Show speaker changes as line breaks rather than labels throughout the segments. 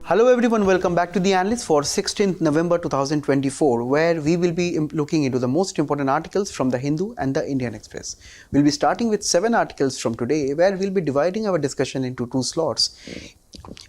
Hello everyone, welcome back to the Analyst for 16th November 2024, where we will be looking into the most important articles from the Hindu and the Indian Express. We'll be starting with 7 articles from today, where we'll be dividing our discussion into 2 slots.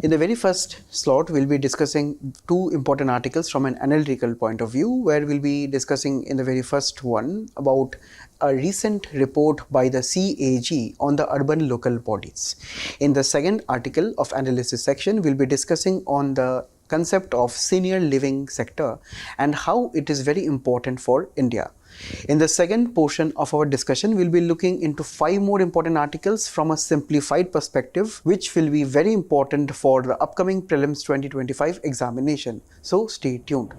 In the very first slot, we'll be discussing 2 important articles from an analytical point of view, where we'll be discussing in the very first one about a recent report by the CAG on the urban local bodies. In the second article of analysis section, we'll be discussing on the concept of senior living sector and how it is very important for India. In the second portion of our discussion, we'll be looking into 5 more important articles from a simplified perspective, which will be very important for the upcoming prelims 2025 examination. So stay tuned.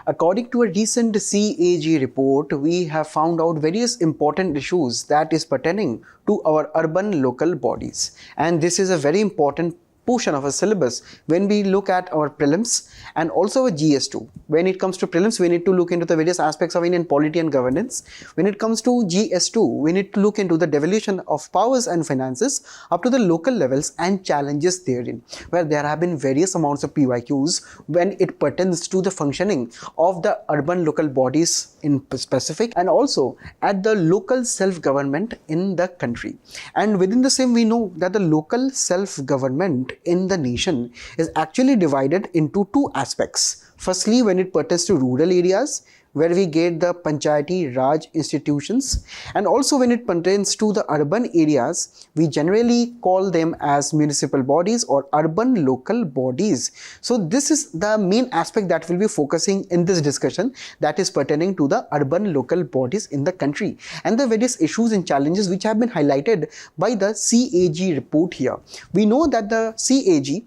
According to a recent CAG report, we have found out various important issues that is pertaining to our urban local bodies. And this is a very important portion of a syllabus when we look at our prelims and also a GS2. When it comes to prelims, we need to look into the various aspects of Indian polity and governance. When it comes to GS2, we need to look into the devolution of powers and finances up to the local levels and challenges therein, where there have been various amounts of PYQs when it pertains to the functioning of the urban local bodies in specific and also at the local self-government in the country. And within the same, we know that the local self-government in the nation is actually divided into 2 aspects. Firstly, when it pertains to rural areas, where we get the Panchayati Raj institutions, and also when it pertains to the urban areas, we generally call them as municipal bodies or urban local bodies. So this is the main aspect that we'll be focusing in this discussion, that is pertaining to the urban local bodies in the country and the various issues and challenges which have been highlighted by the CAG report here. We know that the CAG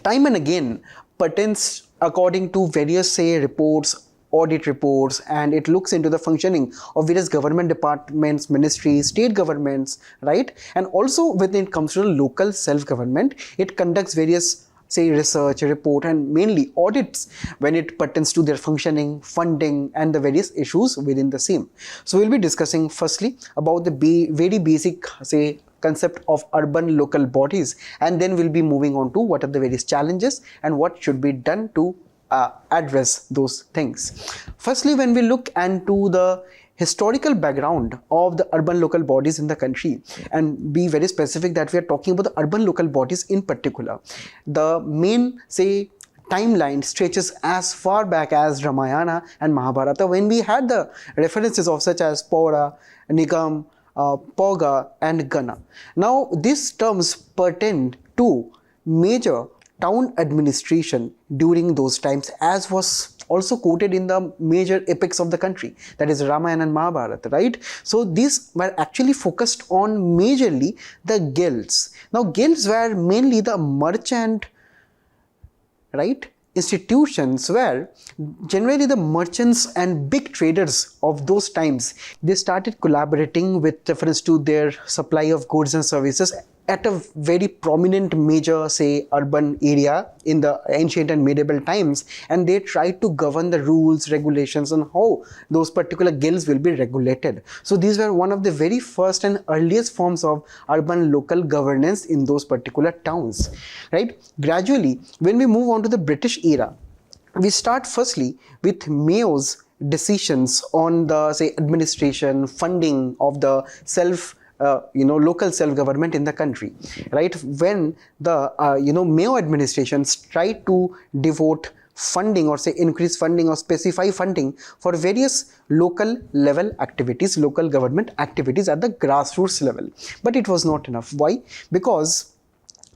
time and again pertains according to various reports, audit reports, and it looks into the functioning of various government departments, ministries, state governments, right? And also when it comes to the local self-government, it conducts various research, report, and mainly audits when it pertains to their functioning, funding, and the various issues within the same. So we'll be discussing firstly about the very basic concept of urban local bodies, and then we'll be moving on to what are the various challenges and what should be done to address those things. Firstly, when we look into the historical background of the urban local bodies in the country and be very specific that we are talking about the urban local bodies in particular, the main timeline stretches as far back as Ramayana and Mahabharata, when we had the references of such as Paura, Nigam, Poga and Gana. Now these terms pertain to major town administration during those times, as was also quoted in the major epics of the country, that is Ramayana and Mahabharata, right? So these were actually focused on majorly the guilds. Now guilds were mainly the merchant, right, institutions where generally the merchants and big traders of those times, they started collaborating with reference to their supply of goods and services at a very prominent major urban area in the ancient and medieval times, and they tried to govern the rules, regulations, and how those particular guilds will be regulated. So these were one of the very first and earliest forms of urban local governance in those particular towns, right? Gradually, when we move on to the British era, we start firstly with Mayo's decisions on the administration, funding of the local self-government in the country, right? When the Mayo administrations tried to devote funding or increase funding or specify funding for various local level activities, local government activities at the grassroots level, but it was not enough. Why? Because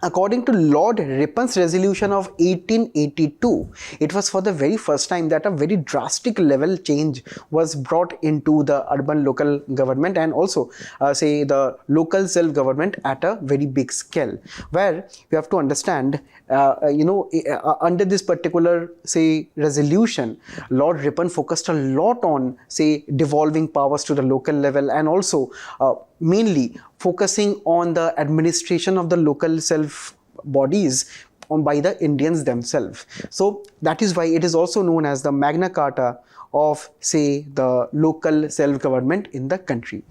according to Lord Ripon's resolution of 1882, it was for the very first time that a very drastic level change was brought into the urban local government and also the local self-government at a very big scale, where we have to understand under this particular resolution, Lord Ripon focused a lot on devolving powers to the local level and also mainly focusing on the administration of the local self bodies by the Indians themselves. So that is why it is also known as the Magna Carta of the local self-government in the country.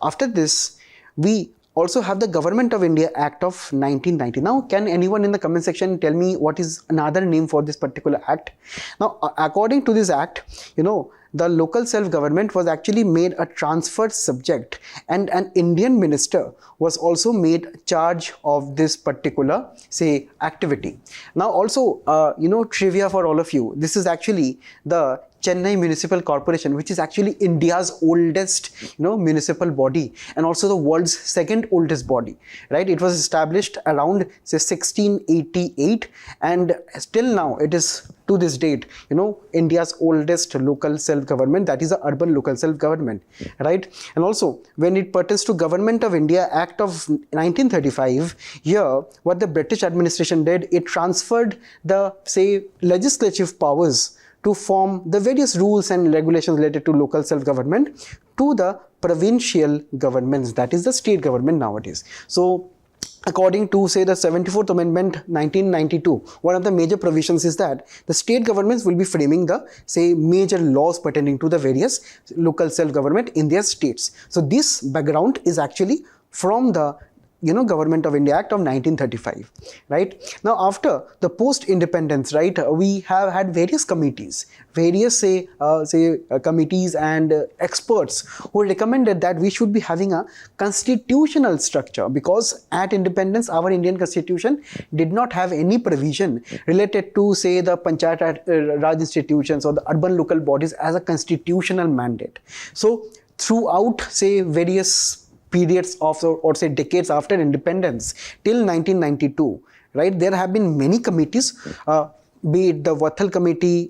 After this, we also have the Government of India Act of 1990. Now, can anyone in the comment section tell me what is another name for this particular act? Now, according to this act, the local self-government was actually made a transferred subject, and an Indian minister was also made charge of this particular, say, activity. Now, also, trivia for all of you. This is actually the Chennai Municipal Corporation, which is actually India's oldest, municipal body, and also the world's second oldest body, right? It was established around, say, 1688, and still now it is, to this date, India's oldest local self-government, that is the urban local self-government, right? And also, when it pertains to Government of India Act of 1935, here, what the British administration did, it transferred the, say, legislative powers to form the various rules and regulations related to local self-government to the provincial governments, that is the state government nowadays. So, according to, say, the 74th Amendment 1992, one of the major provisions is that the state governments will be framing the, say, major laws pertaining to the various local self-government in their states. So, this background is actually from the Government of India Act of 1935, right? Now, after the post-independence, right, we have had various committees, various committees and experts who recommended that we should be having a constitutional structure, because at independence, our Indian constitution did not have any provision related to, say, the Panchayat Raj institutions or the urban local bodies as a constitutional mandate. So, throughout, say, various periods of, or say, decades after independence till 1992, right, there have been many committees, be it the Vathal Committee,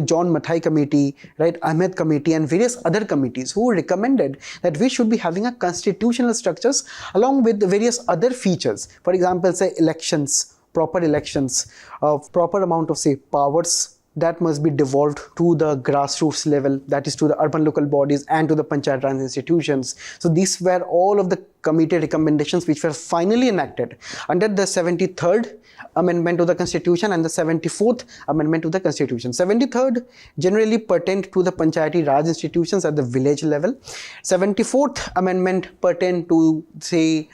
John Mathai Committee, right, Ahmed Committee, and various other committees who recommended that we should be having a constitutional structures along with the various other features. For example, say, elections, proper elections, proper amount of, say, powers that must be devolved to the grassroots level, that is to the urban local bodies and to the Panchayat Raj institutions. So these were all of the committee recommendations which were finally enacted under the 73rd Amendment to the Constitution and the 74th Amendment to the Constitution. 73rd generally pertained to the Panchayati Raj institutions at the village level. 74th Amendment pertained to, say,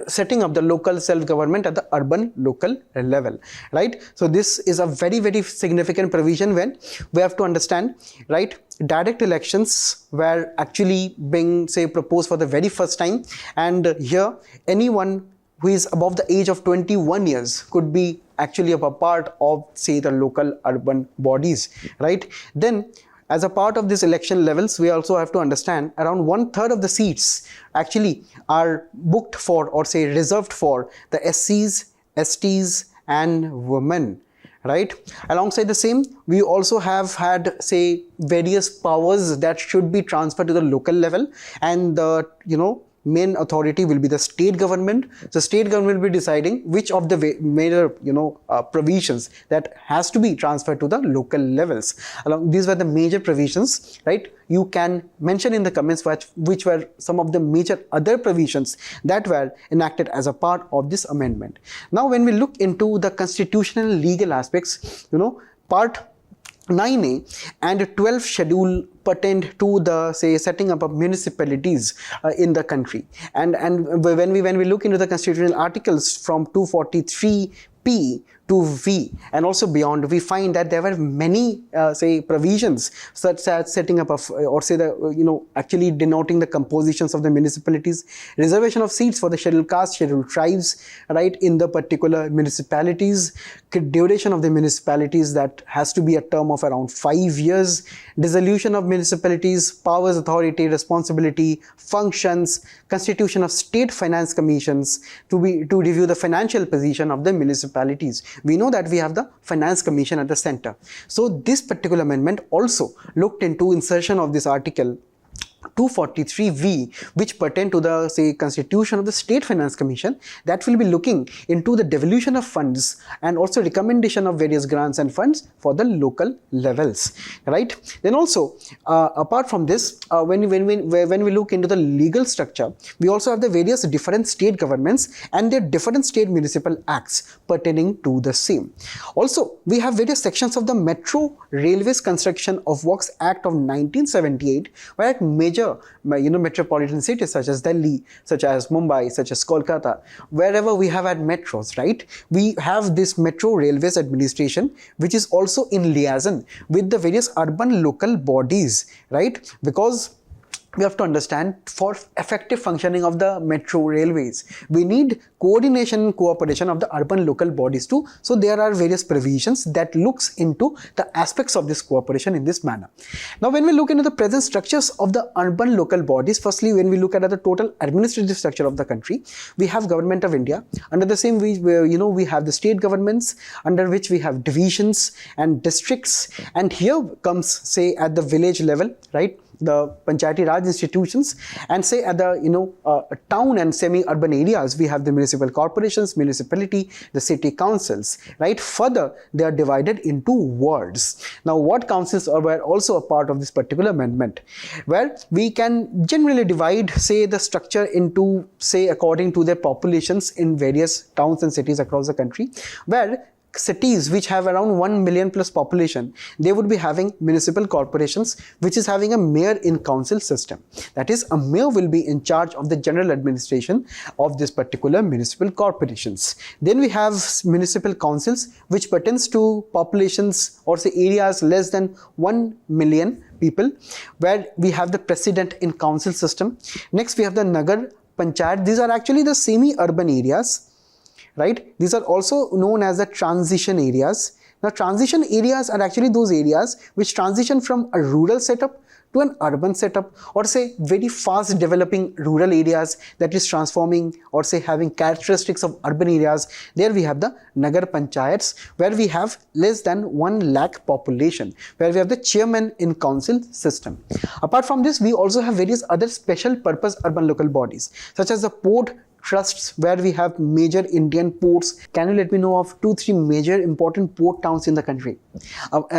setting up the local self-government at the urban local level, right? So this is a very, very significant provision when we have to understand, right, direct elections were actually being, say, proposed for the very first time, and here anyone who is above the age of 21 years could be actually a part of, say, the local urban bodies, right? Then, as a part of this election levels, we also have to understand around 1/3 of the seats actually are booked for, or say, reserved for the SCs, STs and women, right? Alongside the same, we also have had, say, various powers that should be transferred to the local level, and the, main authority will be the state government. So state government will be deciding which of the major provisions that has to be transferred to the local levels. These were the major provisions, right? You can mention in the comments which were some of the major other provisions that were enacted as a part of this amendment. Now, when we look into the constitutional legal aspects, part 9A and 12th schedule pertained to the, say, setting up of municipalities in the country, and when we look into the constitutional articles from 243P to V and also beyond, we find that there were many say, provisions such as setting up of, or say, the actually denoting the compositions of the municipalities, reservation of seats for the scheduled caste, scheduled tribes, right, in the particular municipalities, duration of the municipalities that has to be a term of around 5 years, dissolution of municipalities, powers, authority, responsibility, functions, constitution of state finance commissions to review the financial position of the municipalities. We know that we have the finance commission at the center. So this particular amendment also looked into insertion of this article 243V, which pertain to the, say, constitution of the State Finance Commission, that will be looking into the devolution of funds and also recommendation of various grants and funds for the local levels, right? Then also, apart from this, when we look into the legal structure, we also have the various different state governments and their different state municipal acts pertaining to the same. Also, we have various sections of the Metro Railways Construction of Works Act of 1978, where major major metropolitan cities such as Delhi, such as Mumbai, such as Kolkata, wherever we have had metros, right? We have this Metro Railways Administration, which is also in liaison with the various urban local bodies, right? Because we have to understand, for effective functioning of the metro railways, we need coordination and cooperation of the urban local bodies too. So there are various provisions that looks into the aspects of this cooperation in this manner. Now when we look into the present structures of the urban local bodies, firstly when we look at the total administrative structure of the country, we have Government of India. Under the same we have the state governments, under which we have divisions and districts, and here comes, say, at the village level, right, the Panchayati Raj institutions, and say at the town and semi-urban areas we have the municipal corporations, municipality, the city councils, right? Further, they are divided into wards. Now ward councils were also a part of this particular amendment, where we can generally divide, say, the structure into, say, according to their populations in various towns and cities across the country, where cities which have around 1 million plus population, they would be having municipal corporations, which is having a mayor in council system. That is, a mayor will be in charge of the general administration of this particular municipal corporations. Then we have municipal councils, which pertains to populations or say areas less than 1 million people, where we have the president in council system. Next we have the Nagar Panchayat. These are actually the semi-urban areas, right? These are also known as the transition areas. Now transition areas are actually those areas which transition from a rural setup to an urban setup, or say very fast developing rural areas that is transforming or say having characteristics of urban areas. There we have the Nagar Panchayats, where we have less than 1 lakh population, where we have the chairman in council system. Apart from this, we also have various other special purpose urban local bodies, such as the port trusts, where we have major Indian ports. Can you let me know of 2-3 major important port towns in the country?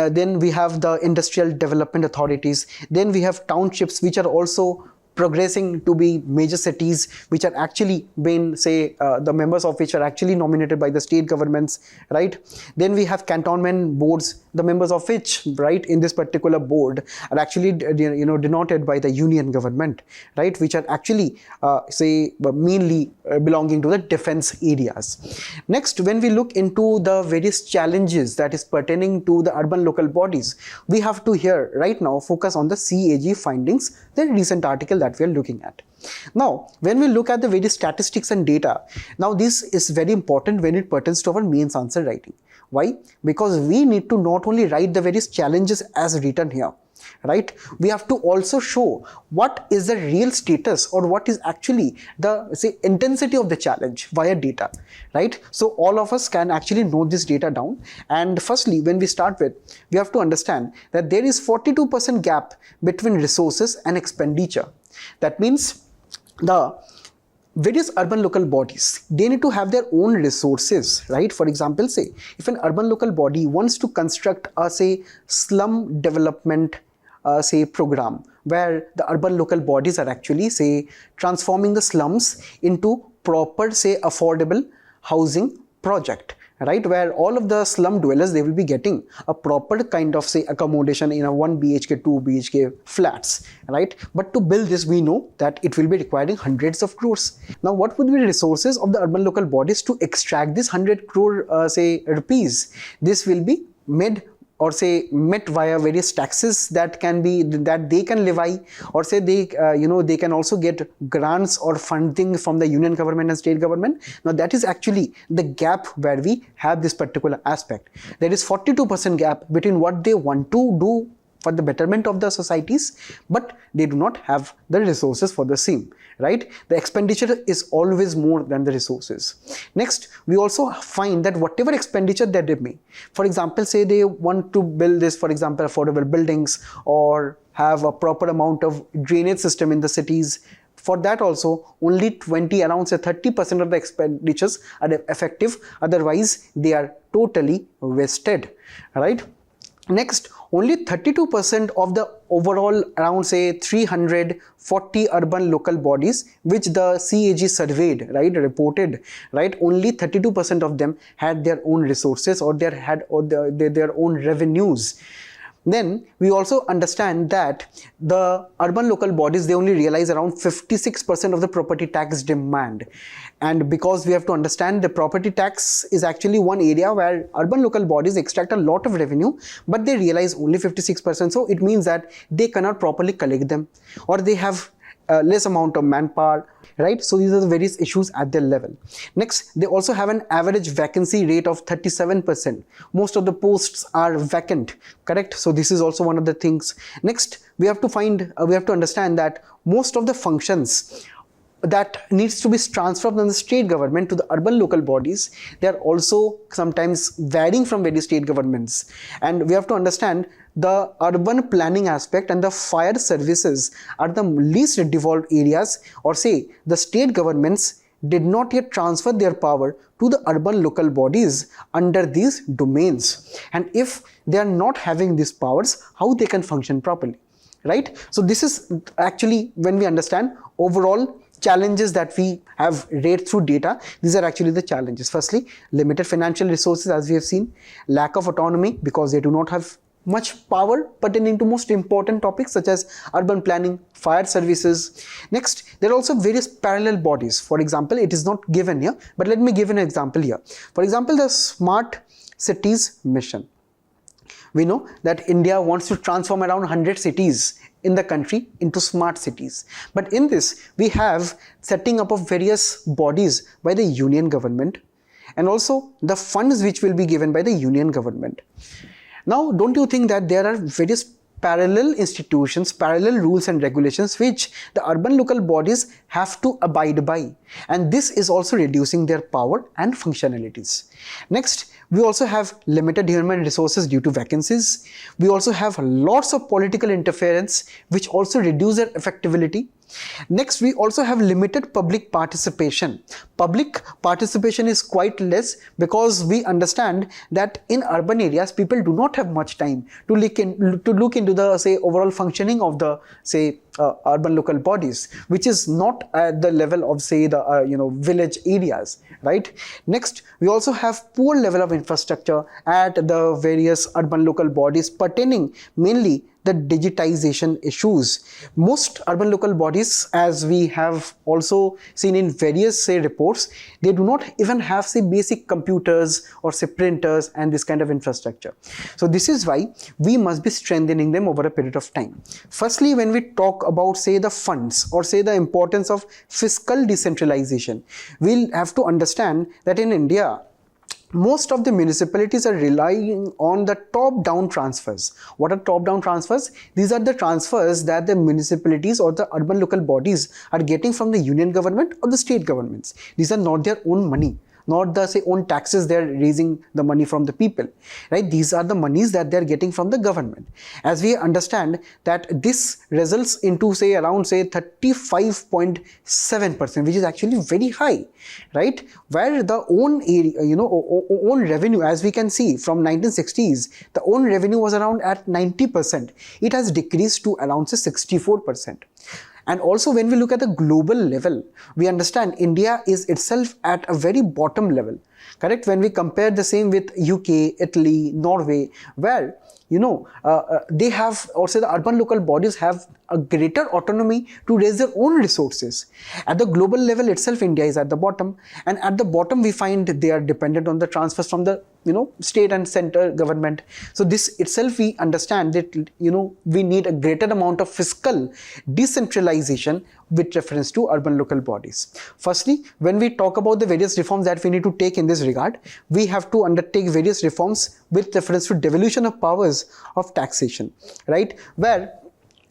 Then we have the industrial development authorities. Then we have townships, which are also progressing to be major cities, which are actually been, say, the members of which are actually nominated by the state governments, right? Then we have cantonment boards, the members of which, right, in this particular board are actually denoted by the union government, right, which are actually say mainly belonging to the defense areas. Next, when we look into the various challenges that is pertaining to the urban local bodies, we have to here right now focus on the CAG findings, the recent article that we are looking at. Now when we look at the various statistics and data, now this is very important when it pertains to our mains answer writing. Why? Because we need to not only write the various challenges as written here, right? We have to also show what is the real status or what is actually the, say, intensity of the challenge via data, right? So all of us can actually note this data down. And firstly, when we start with, we have to understand that there is 42% gap between resources and expenditure. That means the various urban local bodies, they need to have their own resources, right? For example, say if an urban local body wants to construct a, say, slum development say program, where the urban local bodies are actually, say, transforming the slums into proper, say, affordable housing project, right, where all of the slum dwellers, they will be getting a proper kind of, say, accommodation in a 1 BHK, 2 BHK flats, right? But to build this, we know that it will be requiring hundreds of crores. Now what would be the resources of the urban local bodies to extract this 100 crore say rupees? This will be made or say met via various taxes that can be, that they can levy, or say they they can also get grants or funding from the union government and state government. Now that is actually the gap where we have this particular aspect. There is 42% gap between what they want to do for the betterment of the societies, but they do not have the resources for the same, right? The expenditure is always more than the resources. Next, we also find that whatever expenditure that they make, for example, say they want to build this, for example, affordable buildings or have a proper amount of drainage system in the cities. For that also, only 20, around say 30% of the expenditures are effective. Otherwise, they are totally wasted, right? Next, only 32% of the overall around say 340 urban local bodies which the CAG surveyed, right, reported, right, only 32% of them had their own resources or their own revenues. Then we also understand that the urban local bodies, they only realize around 56% of the property tax demand. And because we have to understand, the property tax is actually one area where urban local bodies extract a lot of revenue, but they realize only 56%. So it means that they cannot properly collect them, or they have less amount of manpower, right? So these are the various issues at their level. Next, they also have an average vacancy rate of 37%. Most of the posts are vacant, correct? So this is also one of the things. Next, we have to understand that most of the functions that needs to be transferred from the state government to the urban local bodies, they are also sometimes varying from various state governments. And we have to understand the urban planning aspect and the fire services are the least devolved areas, or say the state governments did not yet transfer their power to the urban local bodies under these domains. And if they are not having these powers, how they can function properly, right? So this is actually, when we understand overall challenges that we have read through data, these are actually the challenges. Firstly, limited financial resources, as we have seen, lack of autonomy because they do not have much power pertaining to most important topics such as urban planning, fire services. Next, there are also various parallel bodies. For example, it is not given here, but let me give an example here. For example, the Smart Cities Mission. We know that India wants to transform around 100 cities in the country into smart cities. But in this, we have setting up of various bodies by the union government, and also the funds which will be given by the union government. Now, don't you think that there are various parallel institutions, parallel rules and regulations which the urban local bodies have to abide by, and this is also reducing their power and functionalities. Next, we also have limited human resources due to vacancies. We also have lots of political interference which also reduce their effectivity. Next, we also have limited public participation. Public participation is quite less because we understand that in urban areas, people do not have much time to look into the, say, overall functioning of the, say, urban local bodies, which is not at the level of, say, the village areas, right? Next, we also have poor level of infrastructure at the various urban local bodies pertaining mainly the digitization issues. Most urban local bodies, as we have also seen in various, say, reports, they do not even have, say, basic computers or, say, printers and this kind of infrastructure. So this is why we must be strengthening them over a period of time. Firstly, when we talk about, say, the funds or, say, the importance of fiscal decentralization, we'll have to understand that in India, most of the municipalities are relying on the top-down transfers. What are top-down transfers? These are the transfers that the municipalities or the urban local bodies are getting from the union government or the state governments. These are not their own money, not the, say, own taxes they're raising the money from the people, right? These are the monies that they're getting from the government. As we understand that this results into, say, around, say, 35.7%, which is actually very high, right? Where the own area, own revenue, as we can see from 1960s, the own revenue was around at 90%. It has decreased to around, say, 64%. And also, when we look at the global level, we understand India is itself at a very bottom level, correct? When we compare the same with UK, Italy, Norway, where they have, or say the urban local bodies have a greater autonomy to raise their own resources. At the global level itself, India is at the bottom, and at the bottom we find they are dependent on the transfers from the state and center government. So this itself, we understand that we need a greater amount of fiscal decentralization with reference to urban local bodies. Firstly, when we talk about the various reforms that we need to take in this regard, we have to undertake various reforms with reference to devolution of powers of taxation, right? Where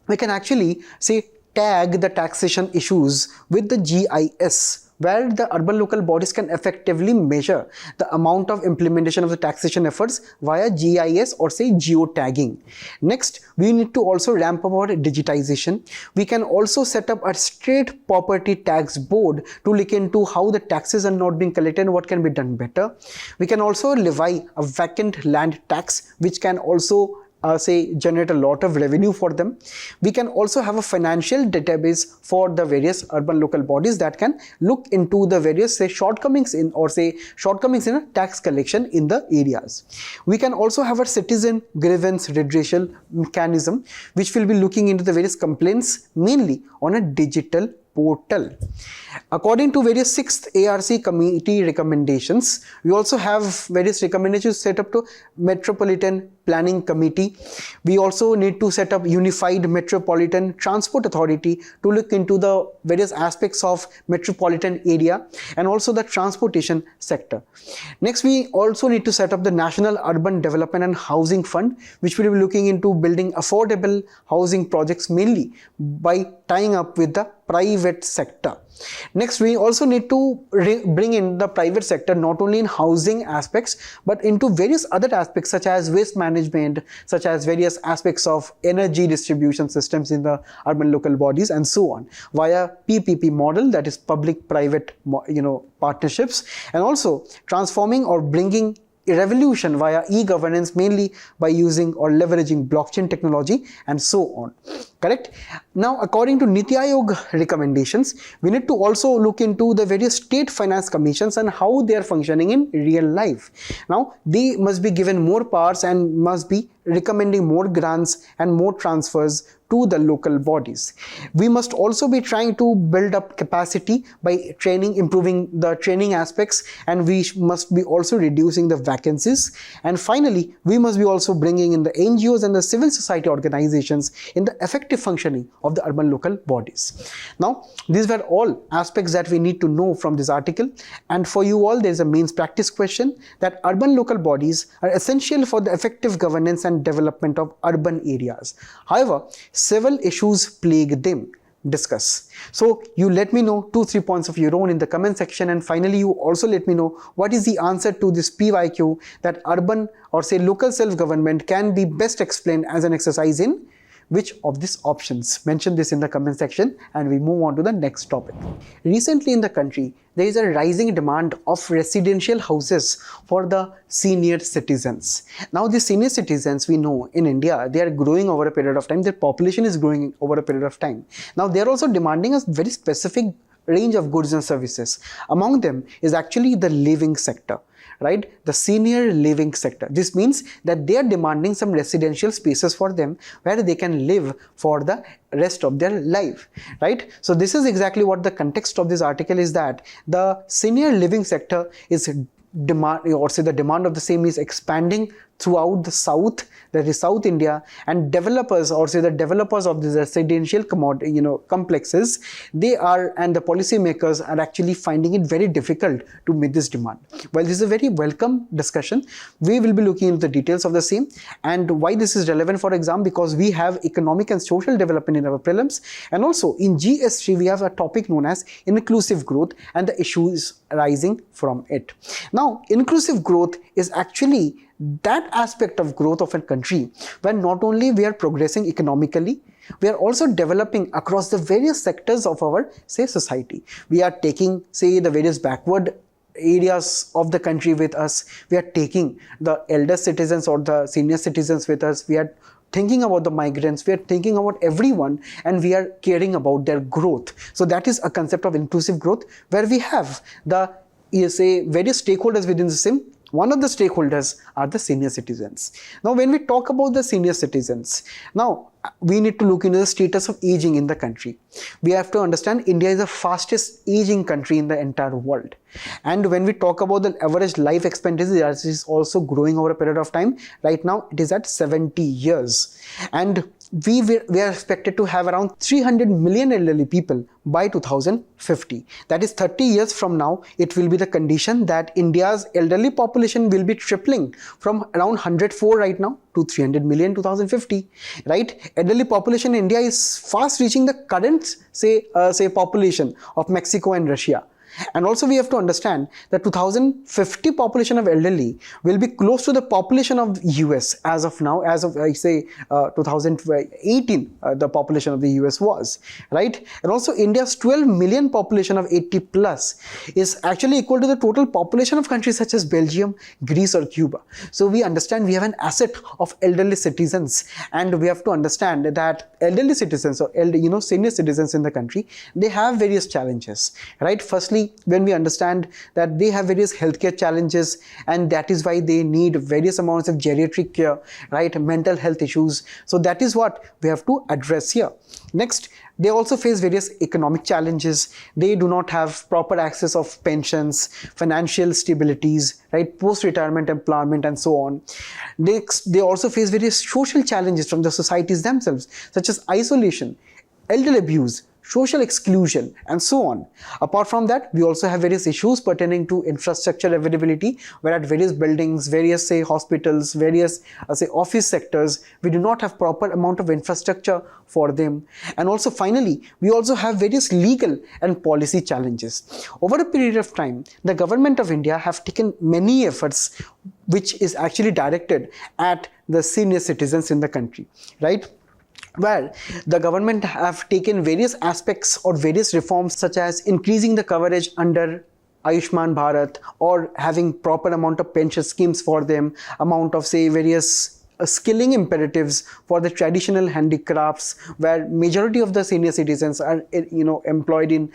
we can actually, say, tag the taxation issues with the GIS, where the urban local bodies can effectively measure the amount of implementation of the taxation efforts via GIS or, say, geotagging. Next, we need to also ramp up our digitization. We can also set up a state property tax board to look into how the taxes are not being collected and what can be done better. We can also levy a vacant land tax, which can also say generate a lot of revenue for them. We can also have a financial database for the various urban local bodies that can look into the various say shortcomings in a tax collection in the areas. We can also have a citizen grievance redressal mechanism which will be looking into the various complaints mainly on a digital portal. According to various 6th ARC committee recommendations, we also have various recommendations set up to Metropolitan Planning Committee. We also need to set up Unified Metropolitan Transport Authority to look into the various aspects of metropolitan area and also the transportation sector. Next, we also need to set up the National Urban Development and Housing Fund, which will be looking into building affordable housing projects mainly by tying up with the private sector. Next, we also need to bring in the private sector not only in housing aspects but into various other aspects such as waste management, such as various aspects of energy distribution systems in the urban local bodies and so on via PPP model, that is public private partnerships, and also transforming or bringing a revolution via e-governance mainly by using or leveraging blockchain technology and so on. Correct? Now, according to Niti Aayog recommendations, we need to also look into the various state finance commissions and how they are functioning in real life. Now, they must be given more powers and must be recommending more grants and more transfers to the local bodies. We must also be trying to build up capacity by training, improving the training aspects, and we must be also reducing the vacancies. And finally, we must be also bringing in the NGOs and the civil society organizations in the effective functioning of the urban local bodies. Now, these were all aspects that we need to know from this article, and for you all there is a mains practice question that urban local bodies are essential for the effective governance and development of urban areas. However, several issues plague them. Discuss. So you let me know 2-3 points of your own in the comment section, and finally you also let me know what is the answer to this PYQ that urban or say local self-government can be best explained as an exercise in which of these options. Mention this in the comment section and we move on to the next topic. Recently in the country, there is a rising demand of residential houses for the senior citizens. Now, the senior citizens, we know in India, they are growing over a period of time. Their population is growing over a period of time. Now, they are also demanding a very specific range of goods and services. Among them is actually the living sector. Right, the senior living sector. This means that they are demanding some residential spaces for them where they can live for the rest of their life, right? So this is exactly what the context of this article is, that the senior living sector is demand, or say the demand of the same is expanding throughout the south, that is South India, and developers, or say the developers of these residential complexes, they are, and the policymakers are actually finding it very difficult to meet this demand. While this is a very welcome discussion, we will be looking into the details of the same and why this is relevant for exam, because we have economic and social development in our prelims, and also in GS3 we have a topic known as inclusive growth and the issues arising from it. Now, inclusive growth is actually that aspect of growth of a country where not only we are progressing economically, we are also developing across the various sectors of our say society. We are taking say the various backward areas of the country with us. We are taking the elder citizens or the senior citizens with us. We are thinking about the migrants, we are thinking about everyone, and we are caring about their growth. So that is a concept of inclusive growth where we have the say various stakeholders within the same. One of the stakeholders are the senior citizens. Now, when we talk about the senior citizens, now we need to look into the status of aging in the country. We have to understand India is the fastest aging country in the entire world. And when we talk about the average life expectancy, that is also growing over a period of time. Right now, it is at 70 years. And we are expected to have around 300 million elderly people by 2050. That is 30 years from now. It will be the condition that India's elderly population will be tripling from around 104 right now to 300 million 2050. Right? Elderly population in India is fast reaching the current say population of Mexico and Russia. And also we have to understand that 2050 population of elderly will be close to the population of US as of now, as of 2018, the population of the US was, right? And also India's 12 million population of 80 plus is actually equal to the total population of countries such as Belgium, Greece or Cuba. So we understand we have an asset of elderly citizens, and we have to understand that elderly citizens or senior citizens in the country, they have various challenges, right? Firstly, when we understand that they have various healthcare challenges, and that is why they need various amounts of geriatric care, right? Mental health issues. So that is what we have to address here. Next, they also face various economic challenges. They do not have proper access of pensions, financial stabilities, right? Post-retirement employment and so on. They also face various social challenges from the societies themselves, such as isolation, elder abuse, social exclusion and so on. Apart from that, we also have various issues pertaining to infrastructure availability, where at various buildings, various hospitals, various office sectors, we do not have proper amount of infrastructure for them. And also finally, we also have various legal and policy challenges. Over a period of time, the government of India have taken many efforts which is actually directed at the senior citizens in the country, right? Where the government have taken various aspects or various reforms, such as increasing the coverage under Ayushman Bharat, or having proper amount of pension schemes for them, amount of various skilling imperatives for the traditional handicrafts, where majority of the senior citizens are employed in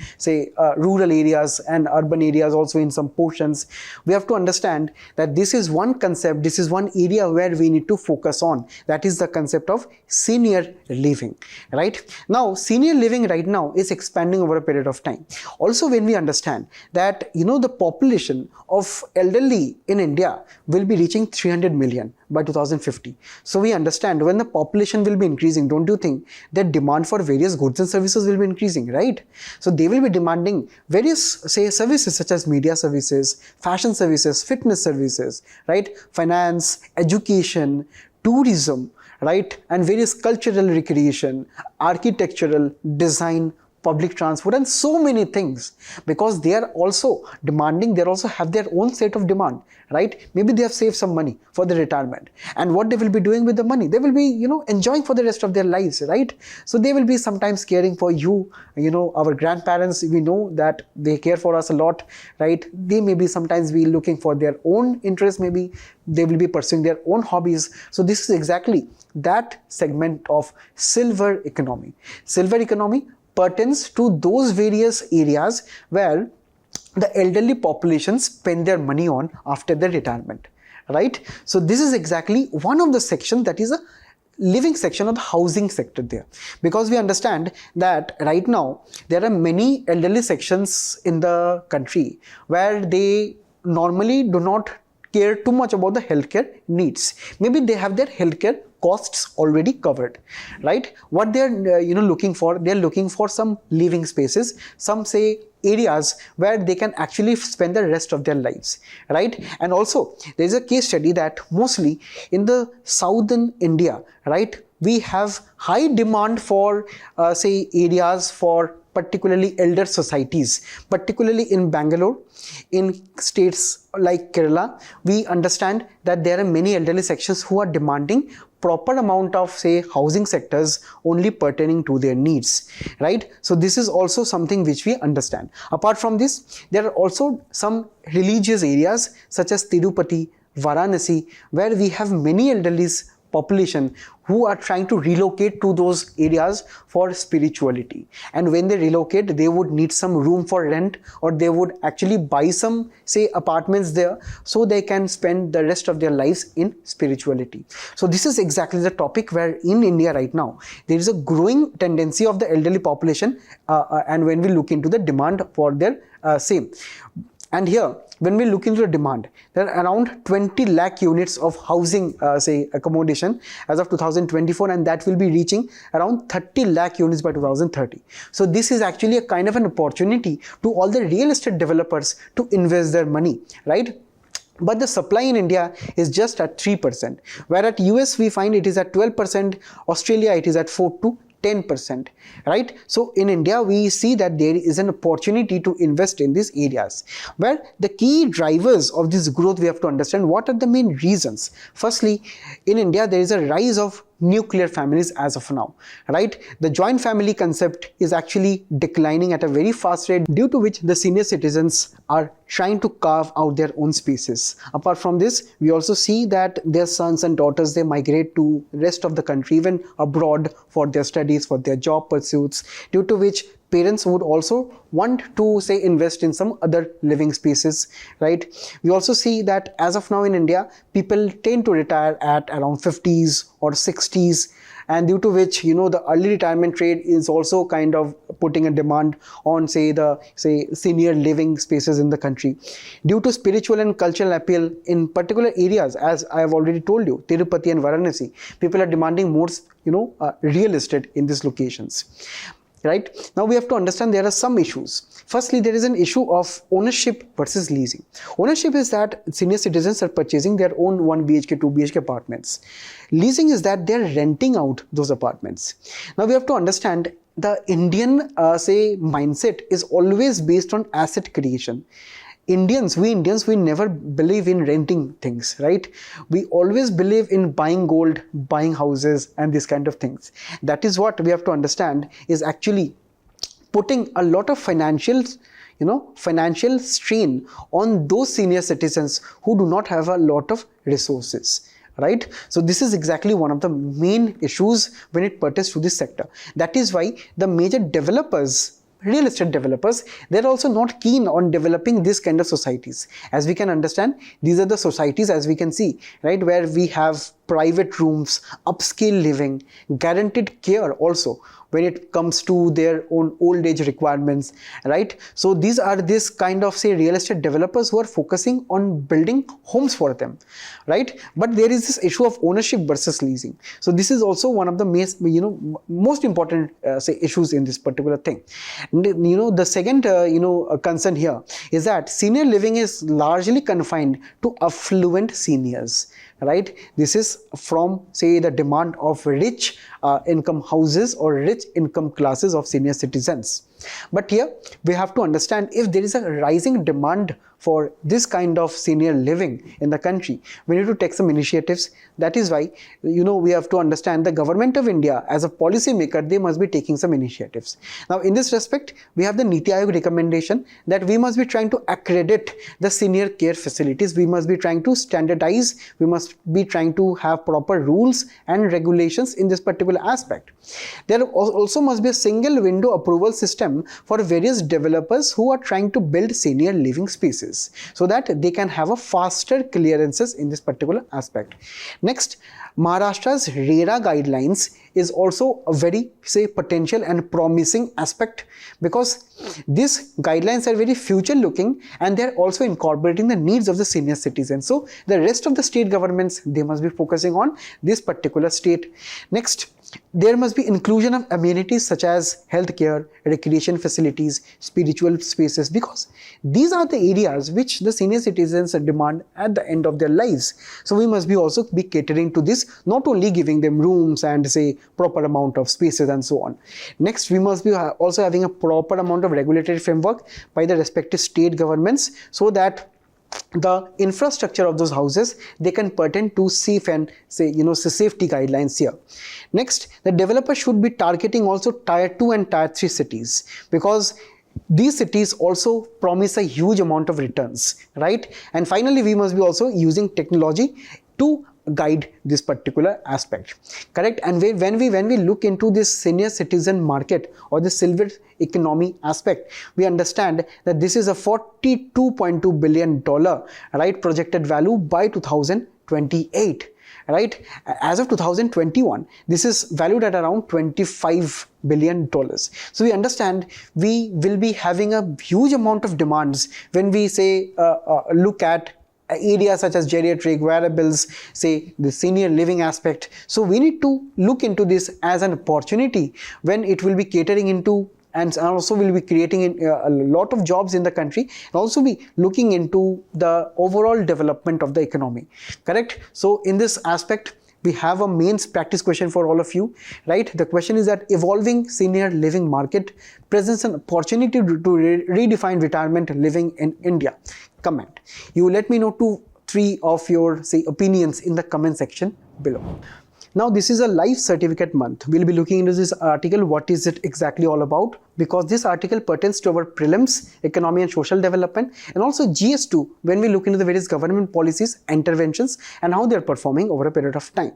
rural areas and urban areas also in some portions. We have to understand that this is one concept, this is one area where we need to focus on. That is the concept of senior living, right? Now senior living right now is expanding over a period of time. Also, when we understand that the population of elderly in India will be reaching 300 million by 2050. So we understand when the population will be increasing, don't you think that demand for various goods and services will be increasing, right? So they will be demanding various services such as media services, fashion services, fitness services, right? Finance, education, tourism, right? And various cultural recreation, architectural, design, public transport and so many things, because they are also demanding, they also have their own set of demand, right? Maybe they have saved some money for the retirement, and what they will be doing with the money, they will be enjoying for the rest of their lives, right? So they will be sometimes caring for our grandparents, we know that they care for us a lot, right? They may be sometimes be looking for their own interests, maybe they will be pursuing their own hobbies. So this is exactly that segment of silver economy. Silver economy pertains to those various areas where the elderly population spend their money on after their retirement, right? So this is exactly one of the sections, that is a living section of the housing sector there, because we understand that right now there are many elderly sections in the country where they normally do not care too much about the healthcare needs. Maybe they have their healthcare costs already covered, right? What they're looking for, they're looking for some living spaces, some areas where they can actually spend the rest of their lives, right? And also there is a case study that mostly in the southern India, right, we have high demand for areas for particularly elder societies, particularly in Bangalore, in states like Kerala. We understand that there are many elderly sections who are demanding proper amount of housing sectors only pertaining to their needs, right? So this is also something which we understand. Apart from this, there are also some religious areas such as Tirupati, Varanasi, where we have many elderly population who are trying to relocate to those areas for spirituality, and when they relocate, they would need some room for rent, or they would actually buy some apartments there so they can spend the rest of their lives in spirituality. So this is exactly the topic where in India right now there is a growing tendency of the elderly population, and when we look into the demand for their same. And here, when we look into the demand, there are around 20 lakh units of housing, accommodation as of 2024, and that will be reaching around 30 lakh units by 2030. So this is actually a kind of an opportunity to all the real estate developers to invest their money, right? But the supply in India is just at 3%, where at US we find it is at 12%, Australia it is at 4 to 10%, right? So in India, we see that there is an opportunity to invest in these areas, where the key drivers of this growth, we have to understand what are the main reasons. Firstly, in India, there is a rise of nuclear families as of now, right? The joint family concept is actually declining at a very fast rate, due to which the senior citizens are trying to carve out their own spaces. Apart from this, we also see that their sons and daughters, they migrate to rest of the country, even abroad, for their studies, for their job pursuits, due to which parents would also want to say invest in some other living spaces, right? We also see that as of now in India, people tend to retire at around 50s or 60s, and due to which, you know, the early retirement trade is also kind of putting a demand on the senior living spaces in the country. Due to spiritual and cultural appeal in particular areas, as I have already told you, Tirupati and Varanasi, people are demanding more, real estate in these locations. Right? Now we have to understand there are some issues. Firstly, there is an issue of ownership versus leasing. Ownership is that senior citizens are purchasing their own 1 BHK, 2 BHK apartments. Leasing is that they're renting out those apartments. Now we have to understand the Indian mindset is always based on asset creation. We Indians, we never believe in renting things, right? We always believe in buying gold, buying houses, and these kind of things. That is what we have to understand is actually putting a lot of financial strain on those senior citizens who do not have a lot of resources. Right? So this is exactly one of the main issues when it pertains to this sector. That is why the major developers, real estate developers, they're also not keen on developing this kind of societies. As we can understand, these are the societies, as we can see, right, where we have private rooms, upscale living, guaranteed care also when it comes to their own old age requirements, right? So these are this kind of real estate developers who are focusing on building homes for them, right? But there is this issue of ownership versus leasing. So this is also one of the most important issues in this particular thing. And, the second concern here is that senior living is largely confined to affluent seniors, right? This is from the demand of rich income houses or rich income classes of senior citizens. But here we have to understand, if there is a rising demand for this kind of senior living in the country, we need to take some initiatives. That is why, we have to understand the government of India as a policy maker, they must be taking some initiatives. Now, in this respect, we have the Niti Aayog recommendation that we must be trying to accredit the senior care facilities. We must be trying to standardize. We must be trying to have proper rules and regulations in this particular aspect. There also must be a single window approval system for various developers who are trying to build senior living spaces, so that they can have a faster clearances in this particular aspect. Next, Maharashtra's RERA guidelines is also a very potential and promising aspect, because these guidelines are very future looking and they are also incorporating the needs of the senior citizens. So the rest of the state governments, they must be focusing on this particular state. Next, there must be inclusion of amenities such as healthcare, recreation facilities, spiritual spaces, because these are the areas which the senior citizens demand at the end of their lives. So we must be also be catering to this, not only giving them rooms and proper amount of spaces and so on. Next, we must be also having a proper amount of regulatory framework by the respective state governments, so that the infrastructure of those houses, they can pertain to safe and safety guidelines here. Next, the developer should be targeting also tier 2 and tier 3 cities, because these cities also promise a huge amount of returns, right? And finally, we must be also using technology to guide this particular aspect, correct? And when we look into this senior citizen market or the silver economy aspect, we understand that this is a $42.2 billion, right, projected value by 2028. Right? As of 2021, this is valued at around $25 billion. So we understand we will be having a huge amount of demands when we look at areas such as geriatric, wearables, the senior living aspect. So we need to look into this as an opportunity when it will be catering into, and also will be creating a lot of jobs in the country, and also be looking into the overall development of the economy, correct? So in this aspect, we have a mains practice question for all of you, right? The question is that evolving senior living market presents an opportunity to redefine retirement living in India. Comment. You let me know 2-3 of your opinions in the comment section below. Now this is a life certificate month. We'll be looking into this article. What is it exactly all about? Because this article pertains to our prelims, economy and social development, and also GS2 when we look into the various government policies, interventions, and how they're performing over a period of time.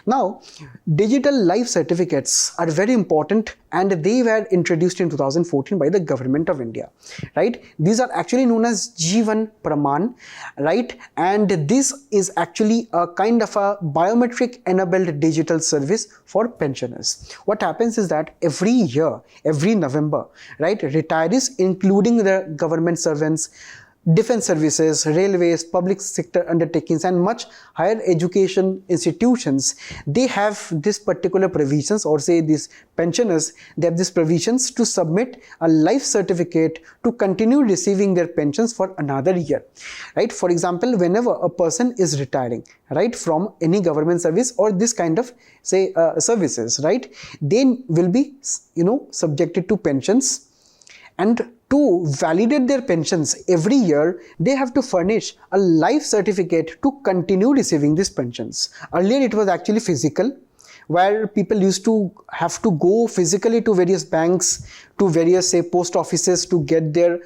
Now, digital life certificates are very important, and they were introduced in 2014 by the government of India, right? These are actually known as Jeevan Pramaan, right? And this is actually a kind of a biometric enabled digital service for pensioners. What happens is that every year, every November, right, retirees, including the government servants, defense services, railways, public sector undertakings, and much higher education institutions, they have this particular provisions, or say these pensioners, they have these provisions to submit a life certificate to continue receiving their pensions for another year, right? For example, whenever a person is retiring, right, from any government service or this kind of services, right, they will be, subjected to pensions, and to validate their pensions every year, they have to furnish a life certificate to continue receiving these pensions. Earlier it was actually physical, where people used to have to go physically to various banks, to various post offices to get their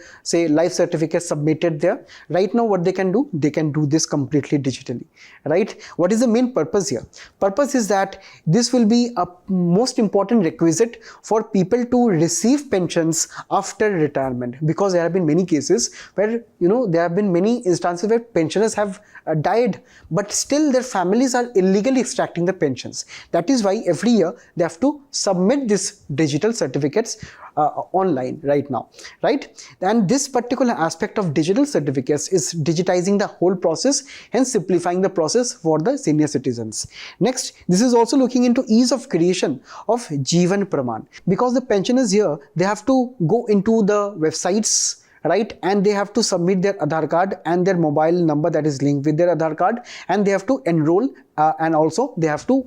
life certificate submitted there. Right now what they can do this completely digitally, right? What is the main purpose here? Purpose is that this will be a most important requisite for people to receive pensions after retirement, because there have been many cases where there have been many instances where pensioners have died, but still their families are illegally extracting the pensions. That is why every year they have to submit these digital certificates online right now, right? And this particular aspect of digital certificates is digitizing the whole process, hence simplifying the process for the senior citizens. Next, this is also looking into ease of creation of Jeevan Pramaan, because the pensioners here, they have to go into the websites, right, and they have to submit their Aadhaar card and their mobile number that is linked with their Aadhaar card, and they have to enroll and also they have to